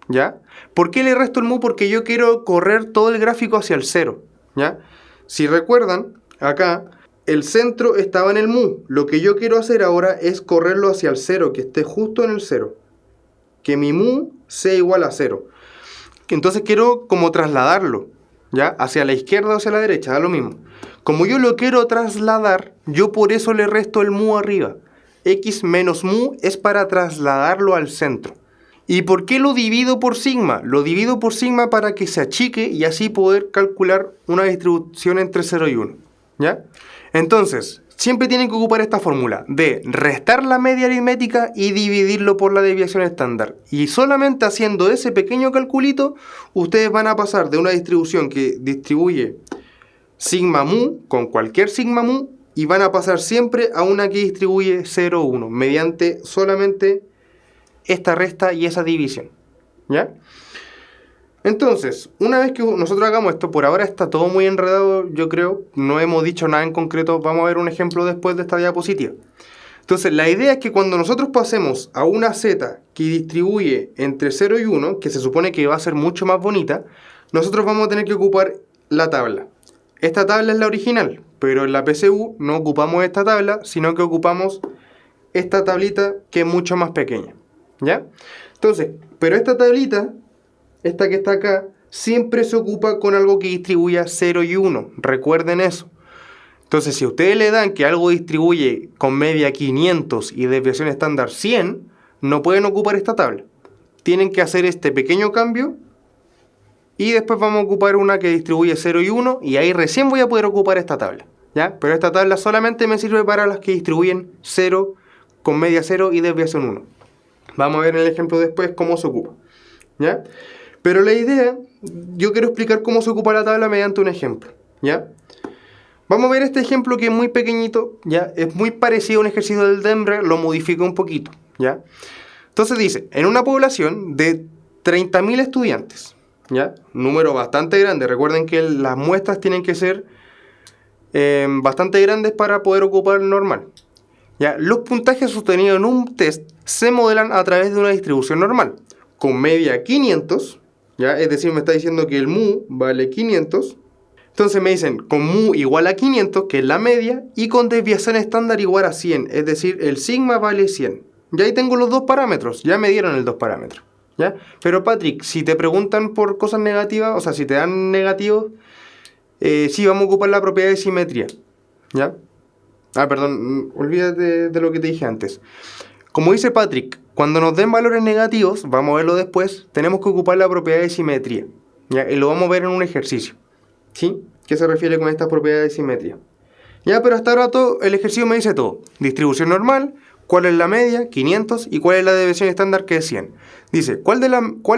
¿ya? ¿Por qué le resto el mu? Porque yo quiero correr todo el gráfico hacia el 0, ¿ya? Si recuerdan, acá el centro estaba en el mu. Lo que yo quiero hacer ahora es correrlo hacia el 0, que esté justo en el 0. Que mi mu sea igual a 0. Entonces quiero como trasladarlo, ¿ya? Hacia la izquierda o hacia la derecha, da lo mismo. Como yo lo quiero trasladar, yo por eso le resto el mu arriba. X menos mu es para trasladarlo al centro. ¿Y por qué lo divido por sigma? Lo divido por sigma para que se achique y así poder calcular una distribución entre 0 y 1, ¿ya? Entonces, siempre tienen que ocupar esta fórmula de restar la media aritmética y dividirlo por la desviación estándar. Y solamente haciendo ese pequeño calculito, ustedes van a pasar de una distribución que distribuye sigma mu con cualquier sigma mu y van a pasar siempre a una que distribuye 0, 1, mediante solamente esta resta y esa división, ¿ya? Entonces, una vez que nosotros hagamos esto, por ahora está todo muy enredado, yo creo, no hemos dicho nada en concreto, vamos a ver un ejemplo después de esta diapositiva. Entonces, la idea es que cuando nosotros pasemos a una z que distribuye entre 0 y 1, que se supone que va a ser mucho más bonita, nosotros vamos a tener que ocupar la tabla. Esta tabla es la original, pero en la PSU no ocupamos esta tabla, sino que ocupamos esta tablita que es mucho más pequeña, ¿ya? Entonces, pero esta tablita, esta que está acá, siempre se ocupa con algo que distribuya 0 y 1. Recuerden eso. Entonces, si a ustedes le dan que algo distribuye con media 500 y desviación estándar 100, no pueden ocupar esta tabla. Tienen que hacer este pequeño cambio y después vamos a ocupar una que distribuye 0 y 1 y ahí recién voy a poder ocupar esta tabla, ¿ya? Pero esta tabla solamente me sirve para las que distribuyen 0 con media 0 y desviación 1. Vamos a ver en el ejemplo después cómo se ocupa, ¿ya? Pero la idea, yo quiero explicar cómo se ocupa la tabla mediante un ejemplo, ¿ya? Vamos a ver este ejemplo que es muy pequeñito, ¿ya? Es muy parecido a un ejercicio del Demre, lo modifico un poquito, ¿ya? Entonces dice, en una población de 30.000 estudiantes, ¿ya? Número bastante grande, recuerden que las muestras tienen que ser bastante grandes para poder ocupar el normal, ¿ya? Los puntajes sostenidos en un test se modelan a través de una distribución normal, con media 500, ¿ya? Es decir, me está diciendo que el mu vale 500. Entonces me dicen con mu igual a 500, que es la media, y con desviación estándar igual a 100, es decir, el sigma vale 100. Ya ahí tengo los dos parámetros, ya me dieron el dos parámetros, ¿ya? Pero Patrick, si te preguntan por cosas negativas, o sea, si te dan negativos, sí vamos a ocupar la propiedad de simetría, ¿ya? Ah, perdón, olvídate de lo que te dije antes. Como dice Patrick, cuando nos den valores negativos, vamos a verlo después, tenemos que ocupar la propiedad de simetría, ¿ya? Y lo vamos a ver en un ejercicio, ¿sí? ¿Qué se refiere con esta propiedad de simetría? Ya, pero hasta ahora el ejercicio me dice todo. Distribución normal, cuál es la media, 500, y cuál es la desviación estándar, que es 100. Dice, ¿cuál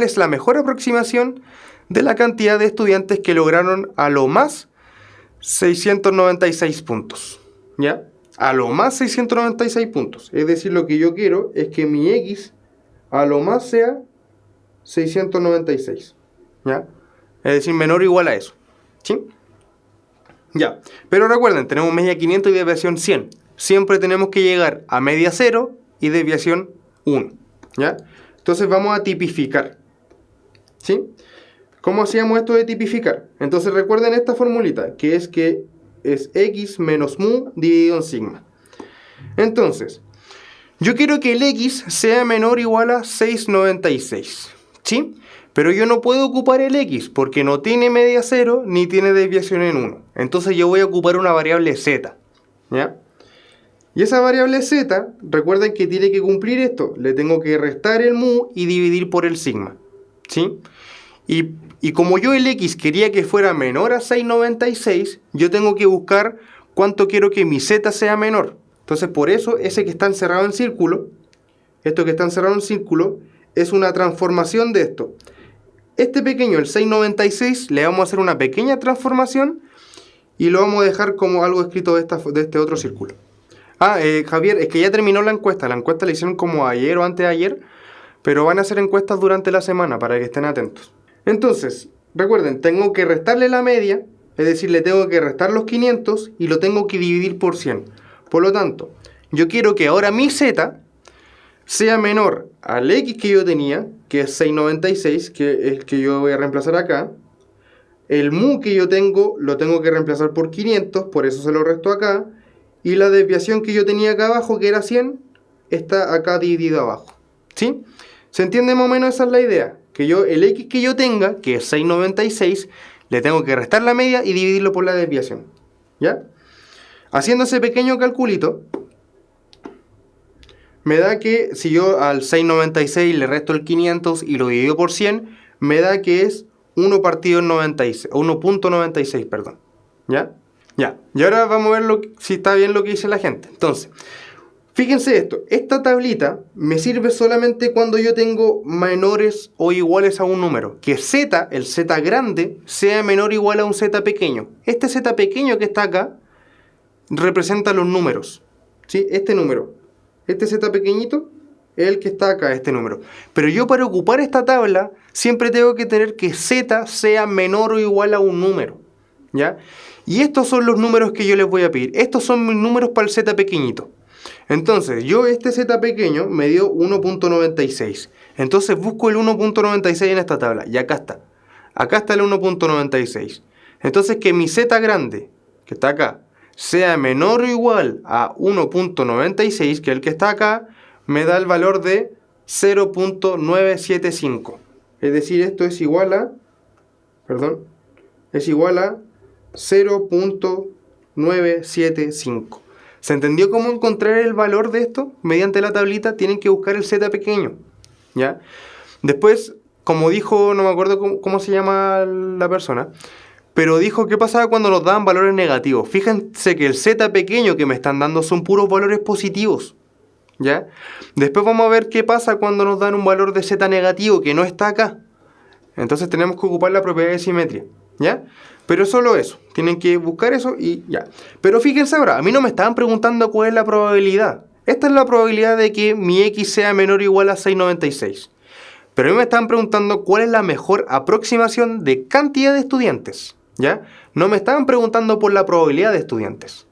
es la mejor aproximación de la cantidad de estudiantes que lograron a lo más 696 puntos? ¿Ya? A lo más 696 puntos. Es decir, lo que yo quiero es que mi x a lo más sea 696. ¿Ya? Es decir, menor o igual a eso. ¿Sí? Ya. Pero recuerden, tenemos media 500 y desviación 100. Siempre tenemos que llegar a media 0 y desviación 1. ¿Ya? Entonces vamos a tipificar. ¿Sí? ¿Cómo hacíamos esto de tipificar? Entonces recuerden esta formulita, que es x menos mu dividido en sigma. Entonces, yo quiero que el x sea menor o igual a 6,96, ¿sí? Pero yo no puedo ocupar el x porque no tiene media cero ni tiene desviación en 1. Entonces yo voy a ocupar una variable z, ¿ya? Y esa variable z, recuerden que tiene que cumplir esto. Le tengo que restar el mu y dividir por el sigma, ¿sí? Y como yo el x quería que fuera menor a 6,96, yo tengo que buscar cuánto quiero que mi z sea menor. Entonces por eso ese que está encerrado en círculo, esto que está encerrado en círculo, es una transformación de esto. Este pequeño, el 6,96, le vamos a hacer una pequeña transformación y lo vamos a dejar como algo escrito de este otro círculo. Javier, es que ya terminó la encuesta. La encuesta la hicieron como ayer o antes de ayer, pero van a hacer encuestas durante la semana para que estén atentos. Entonces, recuerden, tengo que restarle la media, es decir, le tengo que restar los 500 y lo tengo que dividir por 100. Por lo tanto, yo quiero que ahora mi z sea menor al x que yo tenía, que es 6,96, que es el que yo voy a reemplazar acá. El mu que yo tengo, lo tengo que reemplazar por 500, por eso se lo resto acá. Y la desviación que yo tenía acá abajo, que era 100, está acá dividido abajo, ¿sí? ¿Se entiende más o menos? Esa es la idea. Que yo, el x que yo tenga, que es 6,96, le tengo que restar la media y dividirlo por la desviación, ¿ya? Haciendo ese pequeño calculito, me da que si yo al 6,96 le resto el 500 y lo divido por 100, me da que es 1 partido en 96, 1,96, perdón, ¿ya? Ya, y ahora vamos a ver si está bien lo que dice la gente. Entonces, fíjense esto, esta tablita me sirve solamente cuando yo tengo menores o iguales a un número. Que z, el z grande, sea menor o igual a un z pequeño. Este z pequeño que está acá representa los números, ¿sí? Este número, este z pequeñito es el que está acá, este número. Pero yo para ocupar esta tabla siempre tengo que tener que z sea menor o igual a un número, ¿ya? Y estos son los números que yo les voy a pedir. Estos son mis números para el z pequeñito. Entonces, este z pequeño me dio 1,96. Entonces busco el 1,96 en esta tabla. Y acá está. Acá está el 1,96. Entonces que mi z grande, que está acá, sea menor o igual a 1,96, que es el que está acá, me da el valor de 0,975. Es decir, esto es igual a... es igual a 0,975. ¿Se entendió cómo encontrar el valor de esto? Mediante la tablita tienen que buscar el z pequeño, ¿ya? Después, como dijo, no me acuerdo cómo se llama la persona, pero dijo qué pasaba cuando nos daban valores negativos. Fíjense que el z pequeño que me están dando son puros valores positivos, ¿ya? Después vamos a ver qué pasa cuando nos dan un valor de z negativo que no está acá. Entonces tenemos que ocupar la propiedad de simetría, ¿ya? Pero solo eso, tienen que buscar eso y ya. Pero fíjense ahora, a mí no me estaban preguntando cuál es la probabilidad. Esta es la probabilidad de que mi x sea menor o igual a 6,96. Pero a mí me estaban preguntando cuál es la mejor aproximación de cantidad de estudiantes, ¿ya? No me estaban preguntando por la probabilidad de estudiantes,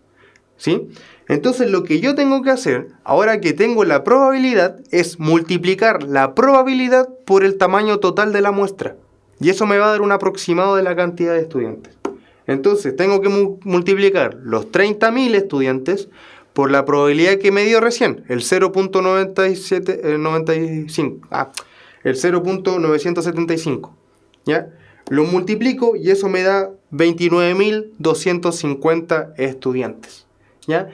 ¿sí? Entonces lo que yo tengo que hacer, ahora que tengo la probabilidad, es multiplicar la probabilidad por el tamaño total de la muestra. Y eso me va a dar un aproximado de la cantidad de estudiantes. Entonces tengo que multiplicar los 30.000 estudiantes por la probabilidad que me dio recién, el 0,95. El 0,975. ¿Ya? Lo multiplico y eso me da 29.250 estudiantes. ¿Ya?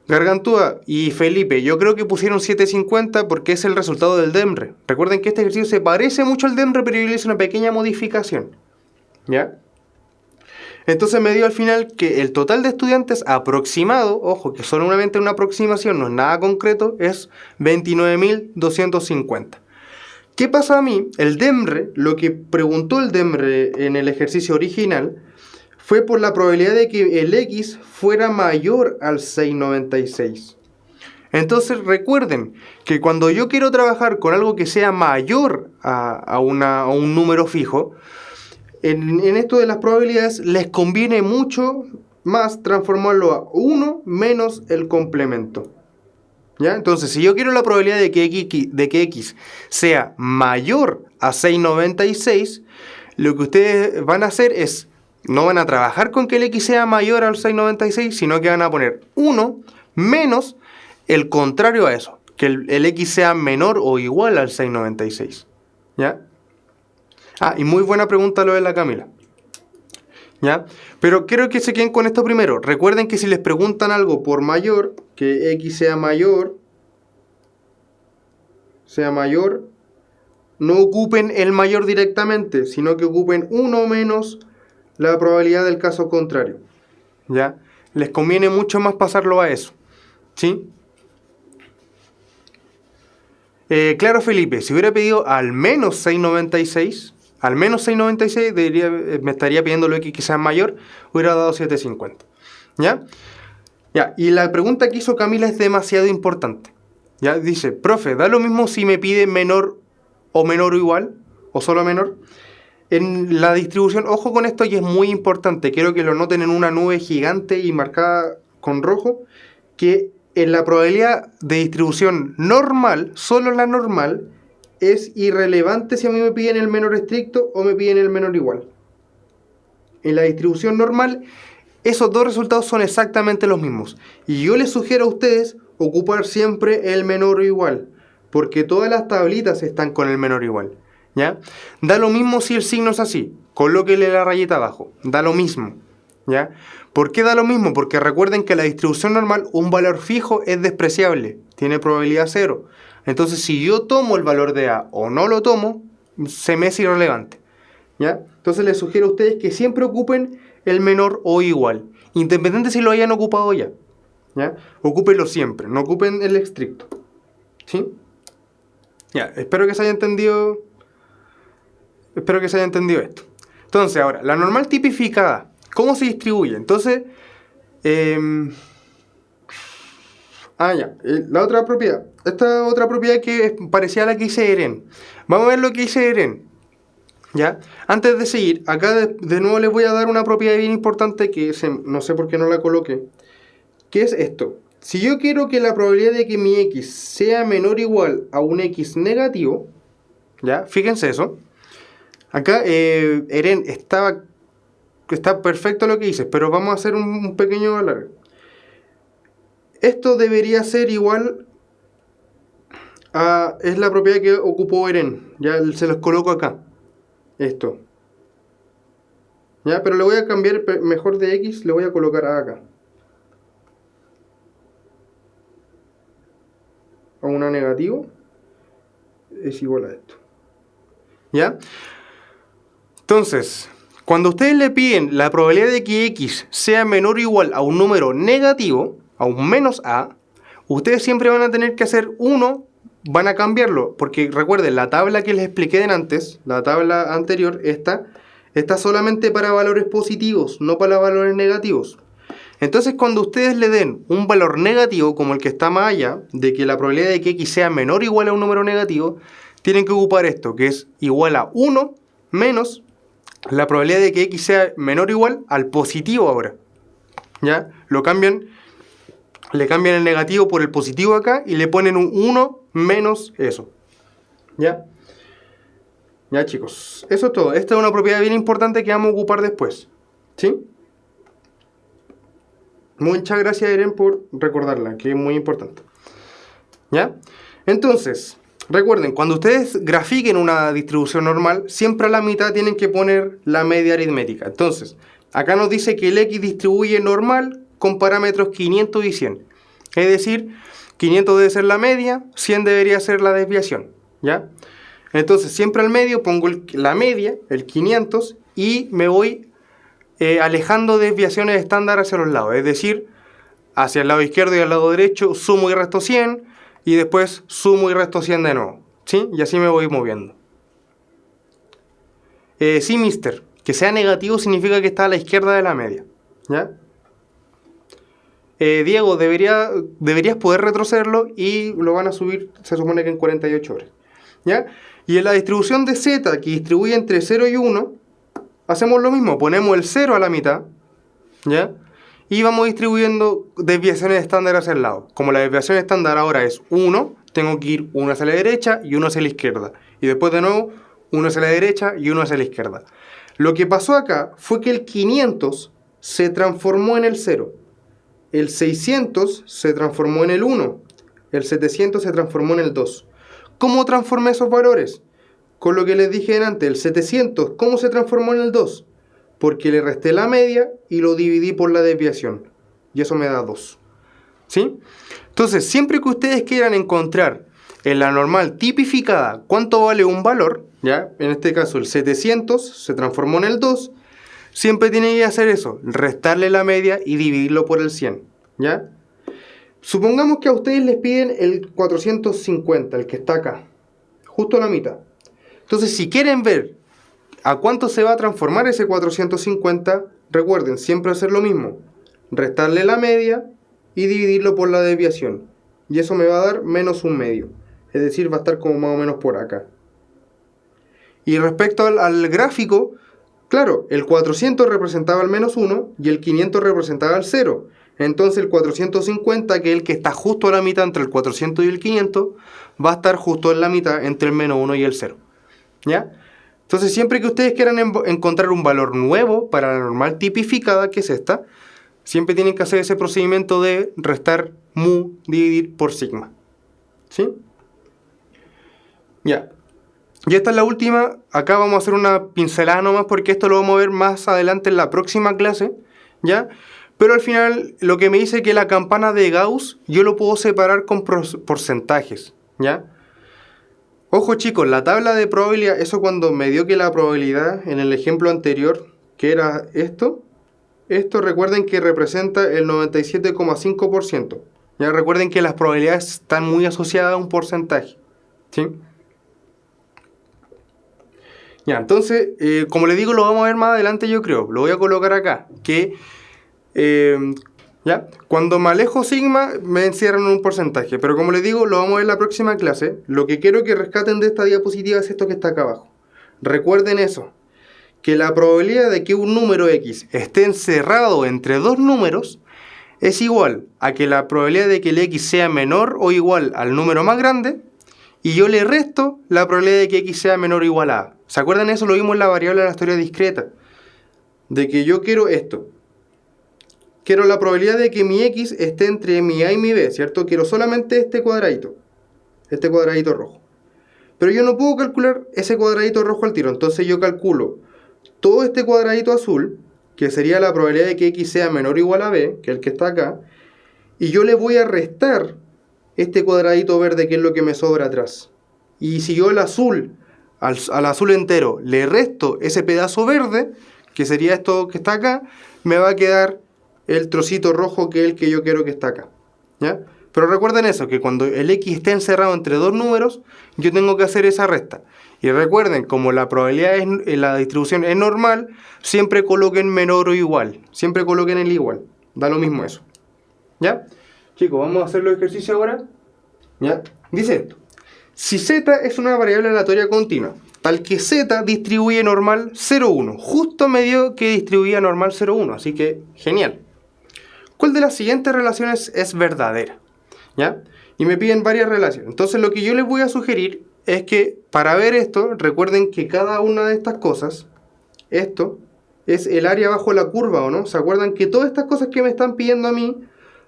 Gargantúa y Felipe, yo creo que pusieron 750 porque es el resultado del DEMRE. Recuerden que este ejercicio se parece mucho al DEMRE, pero yo le hice una pequeña modificación, ¿ya? Entonces me dio al final que el total de estudiantes aproximado, ojo, que solamente una aproximación, no es nada concreto, es 29.250. ¿Qué pasa a mí? El DEMRE, lo que preguntó el DEMRE en el ejercicio original, fue por la probabilidad de que el x fuera mayor al 6,96. Entonces recuerden que cuando yo quiero trabajar con algo que sea mayor a un número fijo, en esto de las probabilidades les conviene mucho más transformarlo a 1 menos el complemento, ¿ya? Entonces si yo quiero la probabilidad de que x sea mayor a 6,96, lo que ustedes van a hacer es, no van a trabajar con que el x sea mayor al 696, sino que van a poner 1 menos el contrario a eso, que el x sea menor o igual al 696. ¿Ya? Ah, y muy buena pregunta lo de la Camila. ¿Ya? Pero quiero que se queden con esto primero. Recuerden que si les preguntan algo por mayor, que x sea mayor, no ocupen el mayor directamente, sino que ocupen 1 menos la probabilidad del caso contrario. ¿Ya? Les conviene mucho más pasarlo a eso. ¿Sí? Claro, Felipe, si hubiera pedido al menos 696, me estaría pidiendo lo x que sea mayor, hubiera dado 750. ¿Ya? Ya, y la pregunta que hizo Camila es demasiado importante. ¿Ya? Dice, profe, ¿da lo mismo si me pide menor o igual? ¿O solo menor? En la distribución, ojo con esto y es muy importante, quiero que lo noten en una nube gigante y marcada con rojo, que en la probabilidad de distribución normal, solo la normal, es irrelevante si a mí me piden el menor estricto o me piden el menor igual. En la distribución normal, esos dos resultados son exactamente los mismos. Y yo les sugiero a ustedes ocupar siempre el menor o igual, porque todas las tablitas están con el menor o igual. ¿Ya? Da lo mismo si el signo es así, colóquele la rayita abajo, da lo mismo. ¿Ya? ¿Por qué da lo mismo? Porque recuerden que la distribución normal, un valor fijo es despreciable, tiene probabilidad 0. Entonces, si yo tomo el valor de A o no lo tomo, se me es irrelevante. ¿Ya? Entonces, les sugiero a ustedes que siempre ocupen el menor o igual, independiente si lo hayan ocupado ya. ¿Ya? Ocúpenlo siempre, no ocupen el estricto. ¿Sí? Ya, espero que se haya entendido esto. Entonces, ahora, la normal tipificada, ¿cómo se distribuye? Entonces, la otra propiedad. Esta otra propiedad que es parecida a la que hice Eren. Vamos a ver lo que hice Eren. ¿Ya? Antes de seguir, acá de nuevo les voy a dar una propiedad bien importante que no sé por qué no la coloqué. ¿Qué es esto? Si yo quiero que la probabilidad de que mi x sea menor o igual a un x negativo, ¿ya? Fíjense eso. Acá, Eren, está perfecto lo que hice, pero vamos a hacer un pequeño alargue. Esto debería ser igual a... Es la propiedad que ocupó Eren. Ya se los coloco acá. Esto. Ya, pero le voy a cambiar mejor de x, le voy a colocar acá. A una negativo. Es igual a esto. ¿Ya? Entonces, cuando ustedes le piden la probabilidad de que x sea menor o igual a un número negativo, a un menos a, ustedes siempre van a tener que hacer van a cambiarlo, porque recuerden, la tabla que les expliqué antes, la tabla anterior, está solamente para valores positivos, no para valores negativos. Entonces, cuando ustedes le den un valor negativo, como el que está más allá, de que la probabilidad de que x sea menor o igual a un número negativo, tienen que ocupar esto, que es igual a 1 menos la probabilidad de que x sea menor o igual al positivo ahora. ¿Ya? Le cambian el negativo por el positivo acá y le ponen un 1 menos eso. ¿Ya? Ya, chicos. Eso es todo. Esta es una propiedad bien importante que vamos a ocupar después. ¿Sí? Muchas gracias, Eren, por recordarla, que es muy importante. ¿Ya? Entonces, recuerden, cuando ustedes grafiquen una distribución normal, siempre a la mitad tienen que poner la media aritmética. Entonces, acá nos dice que el x distribuye normal con parámetros 500 y 100. Es decir, 500 debe ser la media, 100 debería ser la desviación. ¿Ya? Entonces, siempre al medio pongo la media, el 500, y me voy alejando desviaciones estándar hacia los lados. Es decir, hacia el lado izquierdo y al lado derecho sumo y resto 100, y después sumo y resto 100 de nuevo. ¿Sí? Y así me voy moviendo. Sí, mister. Que sea negativo significa que está a la izquierda de la media. ¿Ya? Diego, deberías poder retrocederlo y lo van a subir, se supone que en 48 horas. ¿Ya? Y en la distribución de z, que distribuye entre 0 y 1, hacemos lo mismo, ponemos el 0 a la mitad, ¿ya? Y vamos distribuyendo desviaciones estándar hacia el lado. Como la desviación estándar ahora es 1, tengo que ir uno hacia la derecha y uno hacia la izquierda. Y después de nuevo, uno hacia la derecha y uno hacia la izquierda. Lo que pasó acá fue que el 500 se transformó en el 0, el 600 se transformó en el 1, el 700 se transformó en el 2. ¿Cómo transformé esos valores? Con lo que les dije antes, el 700, ¿cómo se transformó en el 2? Porque le resté la media y lo dividí por la desviación. Y eso me da 2. ¿Sí? Entonces, siempre que ustedes quieran encontrar en la normal tipificada cuánto vale un valor, ¿ya? En este caso el 700 se transformó en el 2, siempre tienen que hacer eso, restarle la media y dividirlo por el 100, ¿ya? Supongamos que a ustedes les piden el 450, el que está acá, justo a la mitad. Entonces, si quieren ver a cuánto se va a transformar ese 450, recuerden, siempre hacer lo mismo, restarle la media y dividirlo por la desviación. Y eso me va a dar menos un medio. Es decir, va a estar como más o menos por acá. Y respecto al gráfico, claro, el 400 representaba el menos 1 y el 500 representaba el 0. Entonces el 450, que es el que está justo a la mitad entre el 400 y el 500, va a estar justo en la mitad entre el menos 1 y el 0. ¿Ya? Entonces siempre que ustedes quieran encontrar un valor nuevo para la normal tipificada, que es esta, siempre tienen que hacer ese procedimiento de restar mu dividir por sigma. ¿Sí? Ya. Y esta es la última. Acá vamos a hacer una pincelada nomás porque esto lo vamos a ver más adelante en la próxima clase. ¿Ya? Pero al final lo que me dice que la campana de Gauss yo lo puedo separar con porcentajes. ¿Ya? Ojo chicos, la tabla de probabilidad, eso cuando me dio que la probabilidad en el ejemplo anterior, que era esto recuerden que representa el 97,5%. Ya recuerden que las probabilidades están muy asociadas a un porcentaje. ¿Sí? Ya, entonces, como les digo, lo vamos a ver más adelante yo creo. Lo voy a colocar acá. Que, ¿ya? Cuando me alejo sigma, me encierran en un porcentaje. Pero como les digo, lo vamos a ver en la próxima clase. Lo que quiero que rescaten de esta diapositiva es esto que está acá abajo. Recuerden eso. Que la probabilidad de que un número X esté encerrado entre dos números es igual a que la probabilidad de que el X sea menor o igual al número más grande y yo le resto la probabilidad de que X sea menor o igual a A. ¿Se acuerdan de eso? Lo vimos en la variable de la historia discreta. De que yo quiero esto. Quiero la probabilidad de que mi X esté entre mi A y mi B, ¿cierto? Quiero solamente este cuadradito rojo. Pero yo no puedo calcular ese cuadradito rojo al tiro, entonces yo calculo todo este cuadradito azul, que sería la probabilidad de que X sea menor o igual a B, que es el que está acá, y yo le voy a restar este cuadradito verde, que es lo que me sobra atrás. Y si yo al azul entero le resto ese pedazo verde, que sería esto que está acá, me va a quedar el trocito rojo, que es el que yo quiero que está acá. ¿Ya? Pero recuerden eso, que cuando el X esté encerrado entre dos números, yo tengo que hacer esa resta. Y recuerden, como la probabilidad en la distribución es normal, siempre coloquen menor o igual. Siempre coloquen el igual. Da lo mismo eso. ¿Ya? Chicos, vamos a hacer los ejercicios ahora. ¿Ya? Dice esto. Si z es una variable aleatoria continua, tal que z distribuye normal 0,1. Justo me dio que distribuía normal 0,1, así que genial. ¿Cuál de las siguientes relaciones es verdadera? ¿Ya? Y me piden varias relaciones. Entonces lo que yo les voy a sugerir es que para ver esto, recuerden que cada una de estas cosas, esto es el área bajo la curva, ¿o no? ¿Se acuerdan que todas estas cosas que me están pidiendo a mí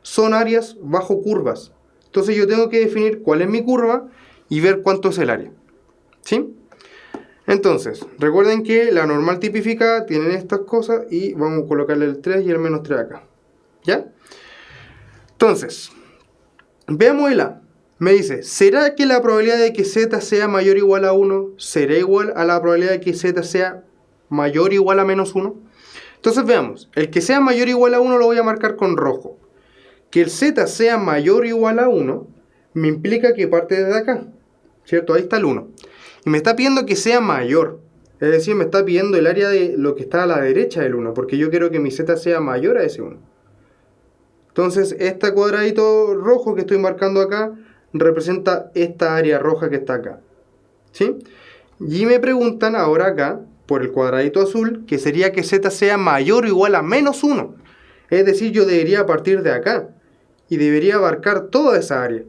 son áreas bajo curvas? Entonces yo tengo que definir cuál es mi curva y ver cuánto es el área. ¿Sí? Entonces, recuerden que la normal tipificada tiene estas cosas y vamos a colocarle el 3 y el menos 3 acá. ¿Ya? Entonces, veamos el A. Me dice, ¿será que la probabilidad de que z sea mayor o igual a 1 será igual a la probabilidad de que z sea mayor o igual a menos 1? Entonces veamos, el que sea mayor o igual a 1 lo voy a marcar con rojo. Que el z sea mayor o igual a 1 me implica que parte desde acá, ¿cierto? Ahí está el 1. Y me está pidiendo que sea mayor, es decir, me está pidiendo el área de lo que está a la derecha del 1, porque yo quiero que mi z sea mayor a ese 1. Entonces, este cuadradito rojo que estoy marcando acá representa esta área roja que está acá. ¿Sí? Y me preguntan ahora acá, por el cuadradito azul, que sería que z sea mayor o igual a menos 1. Es decir, yo debería partir de acá y debería abarcar toda esa área.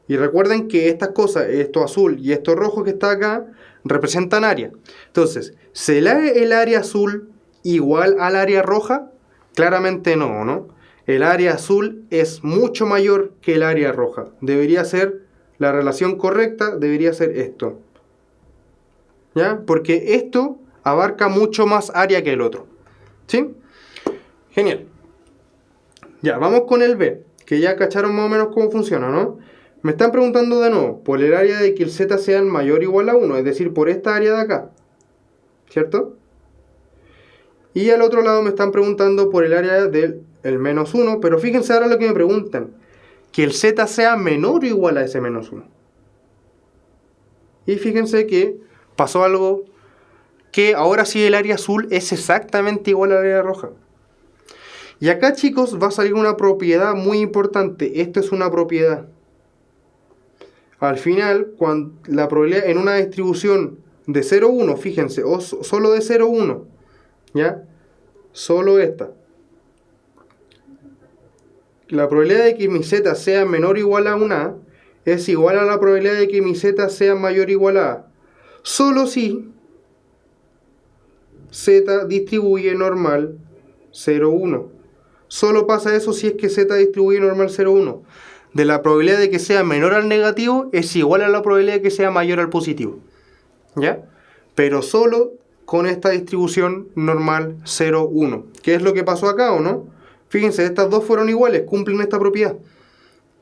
Y recuerden que estas cosas, esto azul y esto rojo que está acá, representan área. Entonces, ¿será el área azul igual al área roja? Claramente no, ¿no? El área azul es mucho mayor que el área roja. Debería ser, la relación correcta debería ser esto. ¿Ya? Porque esto abarca mucho más área que el otro. ¿Sí? Genial. Ya, vamos con el B, que ya cacharon más o menos cómo funciona, ¿no? Me están preguntando de nuevo por el área de que el z sea el mayor o igual a 1, es decir, por esta área de acá. ¿Cierto? Y al otro lado me están preguntando por el área del menos 1, pero fíjense ahora lo que me preguntan. Que el z sea menor o igual a ese menos 1. Y fíjense que pasó algo que ahora sí el área azul es exactamente igual al área roja. Y acá, chicos, va a salir una propiedad muy importante. Esto es una propiedad. Al final, cuando la probabilidad en una distribución de 0,1, fíjense, o solo de 0,1, ¿ya? Solo esta. La probabilidad de que mi z sea menor o igual a 1A es igual a la probabilidad de que mi z sea mayor o igual a A. Solo si z distribuye normal 0,1. Solo pasa eso si es que z distribuye normal 0,1. De la probabilidad de que sea menor al negativo es igual a la probabilidad de que sea mayor al positivo. ¿Ya? Pero solo con esta distribución normal 0,1. ¿Qué es lo que pasó acá o no? Fíjense, estas dos fueron iguales, cumplen esta propiedad.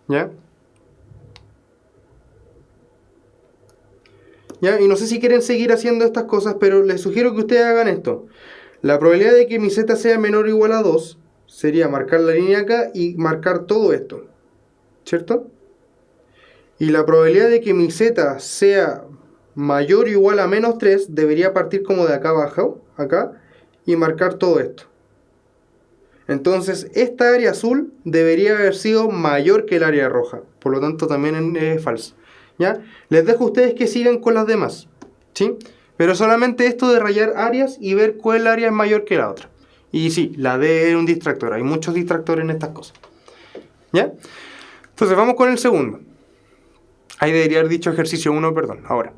¿Ya? ¿Ya? Y no sé si quieren seguir haciendo estas cosas, pero les sugiero que ustedes hagan esto. La probabilidad de que mi z sea menor o igual a 2 sería marcar la línea acá y marcar todo esto. ¿Cierto? Y la probabilidad de que mi z sea mayor o igual a menos 3 debería partir como de acá abajo, acá, y marcar todo esto. Entonces, esta área azul debería haber sido mayor que el área roja. Por lo tanto, también es falso. ¿Ya? Les dejo a ustedes que sigan con las demás. ¿Sí? Pero solamente esto de rayar áreas y ver cuál área es mayor que la otra. Y sí, la D es un distractor. Hay muchos distractores en estas cosas. ¿Ya? Entonces, vamos con el segundo. Ahí debería haber dicho ejercicio 1, perdón. Ahora,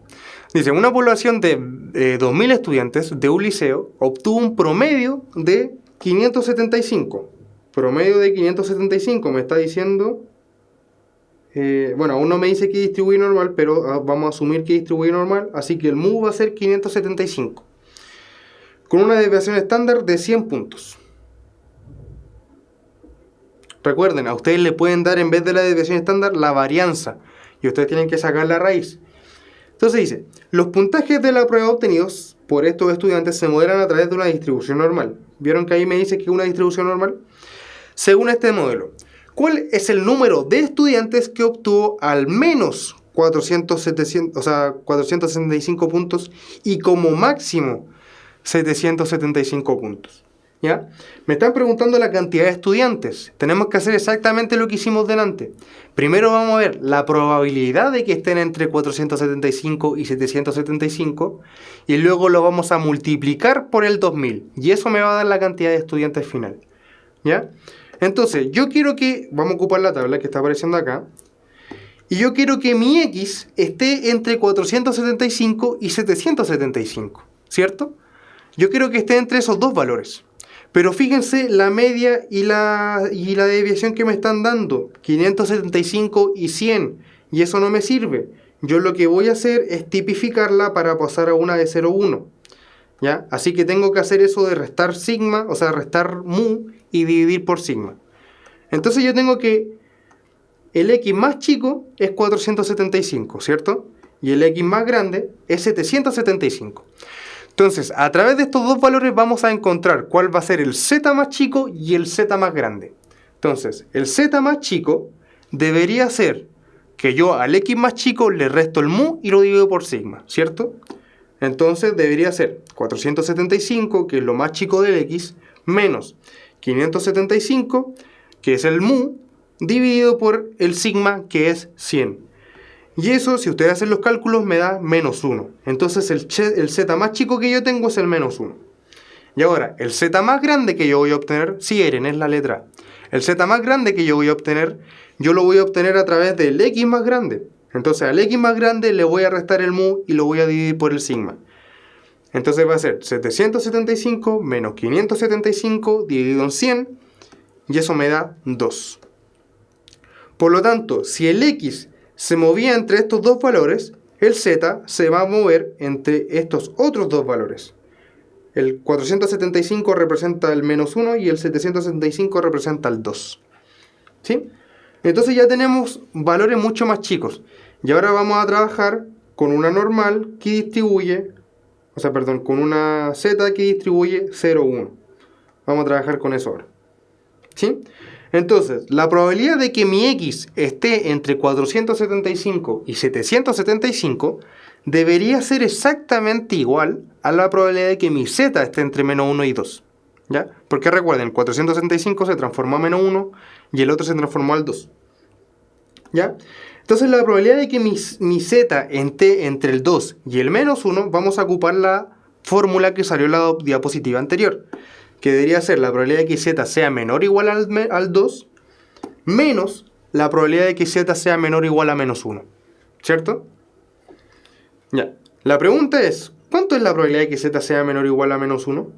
dice, una población de 2.000 estudiantes de un liceo obtuvo un promedio de 575. Promedio de 575, me está diciendo... bueno, aún no me dice que distribuye normal, pero vamos a asumir que distribuye normal. Así que el MU va a ser 575. Con una desviación estándar de 100 puntos. Recuerden, a ustedes le pueden dar en vez de la desviación estándar la varianza. Y ustedes tienen que sacar la raíz. Entonces dice, los puntajes de la prueba obtenidos por estos estudiantes se modelan a través de una distribución normal. ¿Vieron que ahí me dice que es una distribución normal? Según este modelo, ¿cuál es el número de estudiantes que obtuvo al menos 475 puntos y como máximo 775 puntos? ¿Ya? Me están preguntando la cantidad de estudiantes. Tenemos que hacer exactamente lo que hicimos delante. Primero vamos a ver la probabilidad de que estén entre 475 y 775 y luego lo vamos a multiplicar por el 2000 y eso me va a dar la cantidad de estudiantes final. ¿Ya? Entonces, yo quiero que, vamos a ocupar la tabla que está apareciendo acá, y yo quiero que mi X esté entre 475 y 775, ¿cierto? Yo quiero que esté entre esos dos valores. Pero fíjense la media y la desviación que me están dando, 575 y 100, y eso no me sirve. Yo lo que voy a hacer es tipificarla para pasar a una de 0,1. ¿Ya? Así que tengo que hacer eso de restar sigma, o sea, restar mu y dividir por sigma. Entonces yo tengo que el X más chico es 475, ¿cierto? Y el X más grande es 775. Entonces, a través de estos dos valores vamos a encontrar cuál va a ser el Z más chico y el Z más grande. Entonces, el Z más chico debería ser que yo al X más chico le resto el mu y lo divido por sigma, ¿cierto? Entonces debería ser 475, que es lo más chico del X, menos 575, que es el mu, dividido por el sigma, que es 100. Y eso, si ustedes hacen los cálculos, me da menos 1. Entonces el Z más chico que yo tengo es el menos 1. Y ahora, el Z más grande que yo voy a obtener, si Eren es la letra A. El Z más grande que yo voy a obtener, yo lo voy a obtener a través del X más grande. Entonces al x más grande le voy a restar el mu y lo voy a dividir por el sigma. Entonces va a ser 775 menos 575 dividido en 100 y eso me da 2. Por lo tanto, si el x se movía entre estos dos valores, el z se va a mover entre estos otros dos valores. El 475 representa el menos 1 y el 775 representa el 2. ¿Sí? Entonces ya tenemos valores mucho más chicos. Y ahora vamos a trabajar con una normal que distribuye, con una z que distribuye 0, 1. Vamos a trabajar con eso ahora. ¿Sí? Entonces, la probabilidad de que mi x esté entre 475 y 775 debería ser exactamente igual a la probabilidad de que mi z esté entre menos 1 y 2. ¿Ya? Porque recuerden, 475 se transformó a menos 1 y el otro se transformó al 2. ¿Ya? Entonces la probabilidad de que mi z esté entre el 2 y el menos 1, vamos a ocupar la fórmula que salió en la diapositiva anterior, que debería ser la probabilidad de que z sea menor o igual al 2, menos la probabilidad de que z sea menor o igual a menos 1. ¿Cierto? Ya. La pregunta es, ¿cuánto es la probabilidad de que z sea menor o igual a menos 1?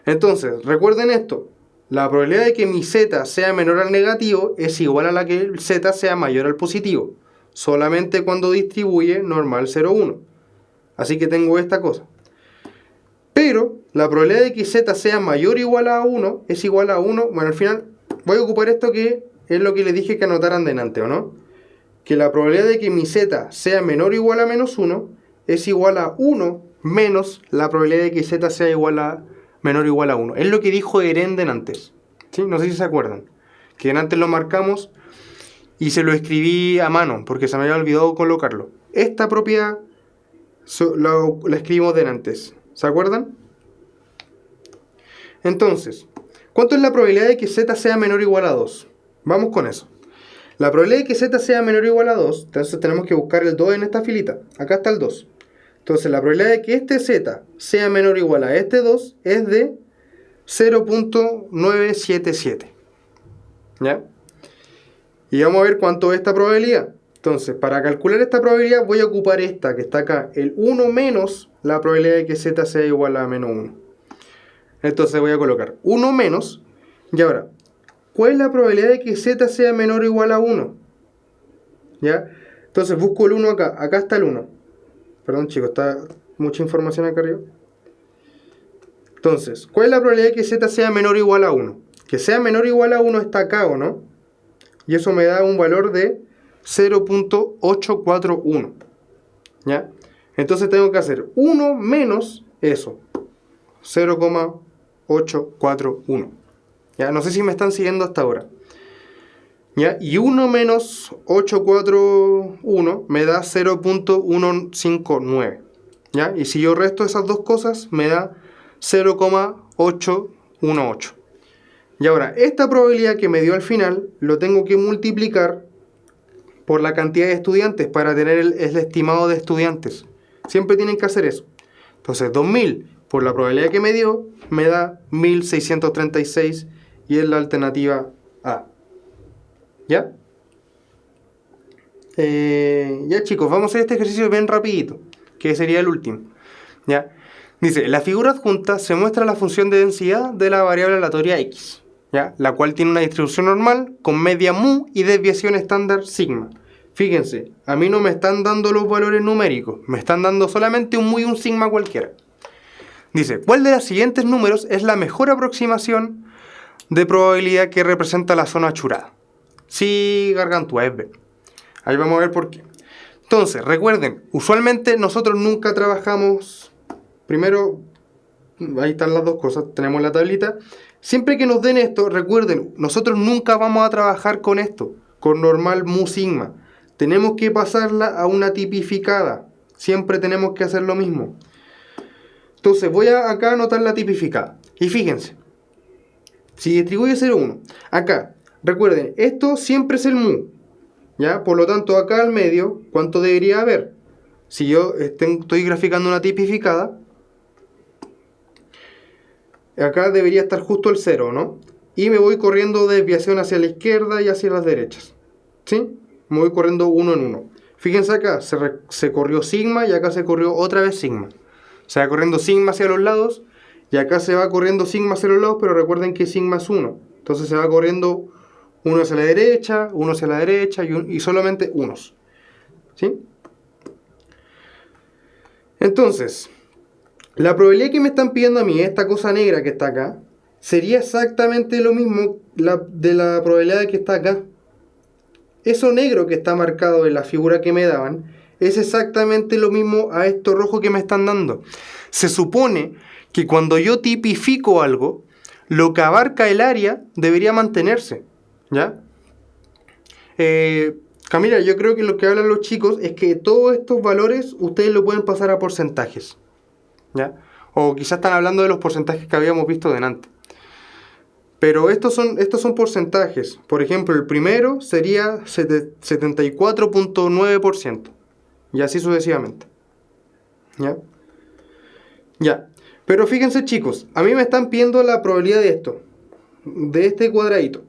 Entonces, recuerden esto. La probabilidad de que mi z sea menor al negativo es igual a la que el z sea mayor al positivo, solamente cuando distribuye normal 0, 1. Así que tengo esta cosa. Pero la probabilidad de que z sea mayor o igual a 1 es igual a 1. Bueno, al final voy a ocupar esto que es lo que les dije que anotaran delante, ¿o no? Que la probabilidad de que mi z sea menor o igual a menos 1 es igual a 1 menos la probabilidad de que z sea menor o igual a 1. Es lo que dijo Erenden antes. ¿Sí? No sé si se acuerdan. Que antes lo marcamos y se lo escribí a mano porque se me había olvidado colocarlo. Esta propiedad la escribimos delante. ¿Se acuerdan? Entonces, ¿cuánto es la probabilidad de que z sea menor o igual a 2? Vamos con eso. La probabilidad de que z sea menor o igual a 2, entonces tenemos que buscar el 2 en esta filita. Acá está el 2. Entonces la probabilidad de que este z sea menor o igual a este 2 es de 0.977. ¿Ya? Y vamos a ver cuánto es esta probabilidad. Entonces, para calcular esta probabilidad voy a ocupar esta que está acá, el 1 menos la probabilidad de que z sea igual a menos 1. Entonces voy a colocar 1 menos, y ahora, ¿cuál es la probabilidad de que z sea menor o igual a 1? ¿Ya? Entonces busco el 1 acá, acá está el 1. Perdón chicos, está mucha información acá arriba. Entonces, ¿cuál es la probabilidad de que z sea menor o igual a 1? Que sea menor o igual a 1 está acá, ¿o no? Y eso me da un valor de 0.841. ¿Ya? Entonces tengo que hacer 1 menos eso. 0.841. ¿Ya? No sé si me están siguiendo hasta ahora. ¿Ya? Y 1 menos 841 me da 0.159. ¿Ya? Y si yo resto esas dos cosas, me da 0.818. Y ahora, esta probabilidad que me dio al final, lo tengo que multiplicar por la cantidad de estudiantes para tener el estimado de estudiantes. Siempre tienen que hacer eso. Entonces, 2000 por la probabilidad que me dio, me da 1636 y es la alternativa A. ¿Ya? Ya chicos, vamos a hacer este ejercicio bien rapidito, que sería el último. ¿Ya? Dice, en la figura adjunta se muestra la función de densidad de la variable aleatoria x, ¿ya? La cual tiene una distribución normal con media mu y desviación estándar sigma. Fíjense, a mí no me están dando los valores numéricos, me están dando solamente un mu y un sigma cualquiera. Dice, ¿cuál de los siguientes números es la mejor aproximación de probabilidad que representa la zona achurada? Sí, Gargantúa, es B. Ahí vamos a ver por qué. Entonces, recuerden, usualmente nosotros nunca trabajamos. Primero, ahí están las dos cosas, tenemos la tablita. Siempre que nos den esto, recuerden, nosotros nunca vamos a trabajar con esto, con normal mu sigma. Tenemos que pasarla a una tipificada. Siempre tenemos que hacer lo mismo. Entonces, voy a acá anotar la tipificada. Y fíjense, si distribuye 0, 1, acá. Recuerden, esto siempre es el mu, ¿ya? Por lo tanto, acá al medio, ¿cuánto debería haber? Si yo estoy graficando una tipificada, acá debería estar justo el 0, ¿no? Y me voy corriendo desviación hacia la izquierda y hacia las derechas, ¿sí? Me voy corriendo uno en uno. Fíjense acá, se corrió sigma y acá se corrió otra vez sigma. Se va corriendo sigma hacia los lados y acá se va corriendo sigma hacia los lados, pero recuerden que sigma es 1. Entonces se va corriendo uno hacia la derecha, uno hacia la derecha y solamente unos. ¿Sí? Entonces, la probabilidad que me están pidiendo a mí, esta cosa negra que está acá, sería exactamente lo mismo de la probabilidad que está acá. Eso negro que está marcado en la figura que me daban es exactamente lo mismo a esto rojo que me están dando. Se supone que cuando yo tipifico algo, lo que abarca el área debería mantenerse. ¿Ya? Camila, yo creo que lo que hablan los chicos es que todos estos valores ustedes lo pueden pasar a porcentajes. ¿Ya? O quizás están hablando de los porcentajes que habíamos visto delante. Pero estos son porcentajes. Por ejemplo, el primero sería 74.9%. Y así sucesivamente. ¿Ya? Ya. Pero fíjense, chicos, a mí me están pidiendo la probabilidad de esto. De este cuadradito.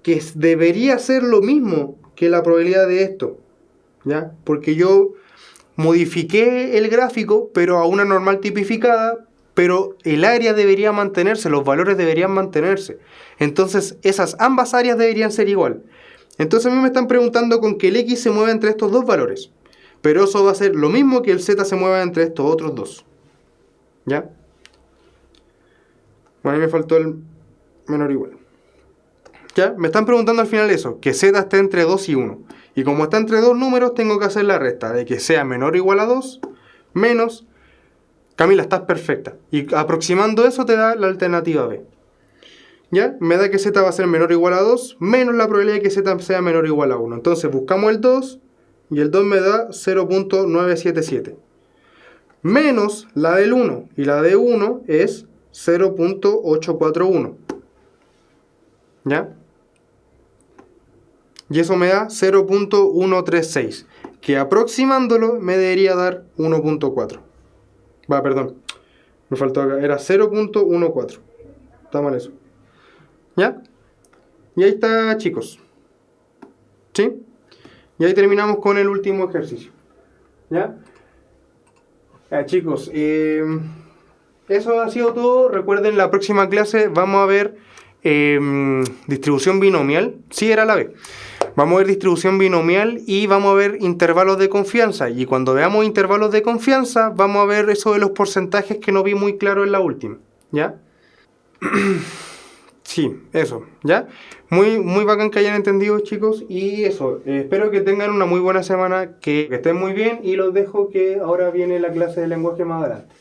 Que debería ser lo mismo que la probabilidad de esto. ¿Ya? Porque yo modifiqué el gráfico, pero a una normal tipificada, pero el área debería mantenerse, los valores deberían mantenerse. Entonces, ambas áreas deberían ser igual. Entonces, a mí me están preguntando con que el X se mueva entre estos dos valores. Pero eso va a ser lo mismo que el Z se mueva entre estos otros dos. ¿Ya? Bueno, ahí me faltó el menor o igual. ¿Ya? Me están preguntando al final eso, que Z esté entre 2 y 1. Y como está entre dos números, tengo que hacer la resta de que sea menor o igual a 2, menos... Camila, estás perfecta. Y aproximando eso te da la alternativa B. ¿Ya? Me da que Z va a ser menor o igual a 2, menos la probabilidad de que Z sea menor o igual a 1. Entonces buscamos el 2, y el 2 me da 0.977. Menos la del 1, y la de 1 es 0.841. ¿Ya? Y eso me da 0.136, que aproximándolo me debería dar 1.4. Perdón, me faltó acá, era 0.14. Está mal eso. ¿Ya? Y ahí está, chicos. ¿Sí? Y ahí terminamos con el último ejercicio. ¿Ya? Chicos, eso ha sido todo. Recuerden, la próxima clase vamos a ver distribución binomial. Sí, era la B. Vamos a ver distribución binomial y vamos a ver intervalos de confianza. Y cuando veamos intervalos de confianza, vamos a ver eso de los porcentajes que no vi muy claro en la última. ¿Ya? Sí, eso. ¿Ya? Muy, muy bacán que hayan entendido, chicos. Y eso, espero que tengan una muy buena semana, que estén muy bien. Y los dejo que ahora viene la clase de lenguaje más adelante.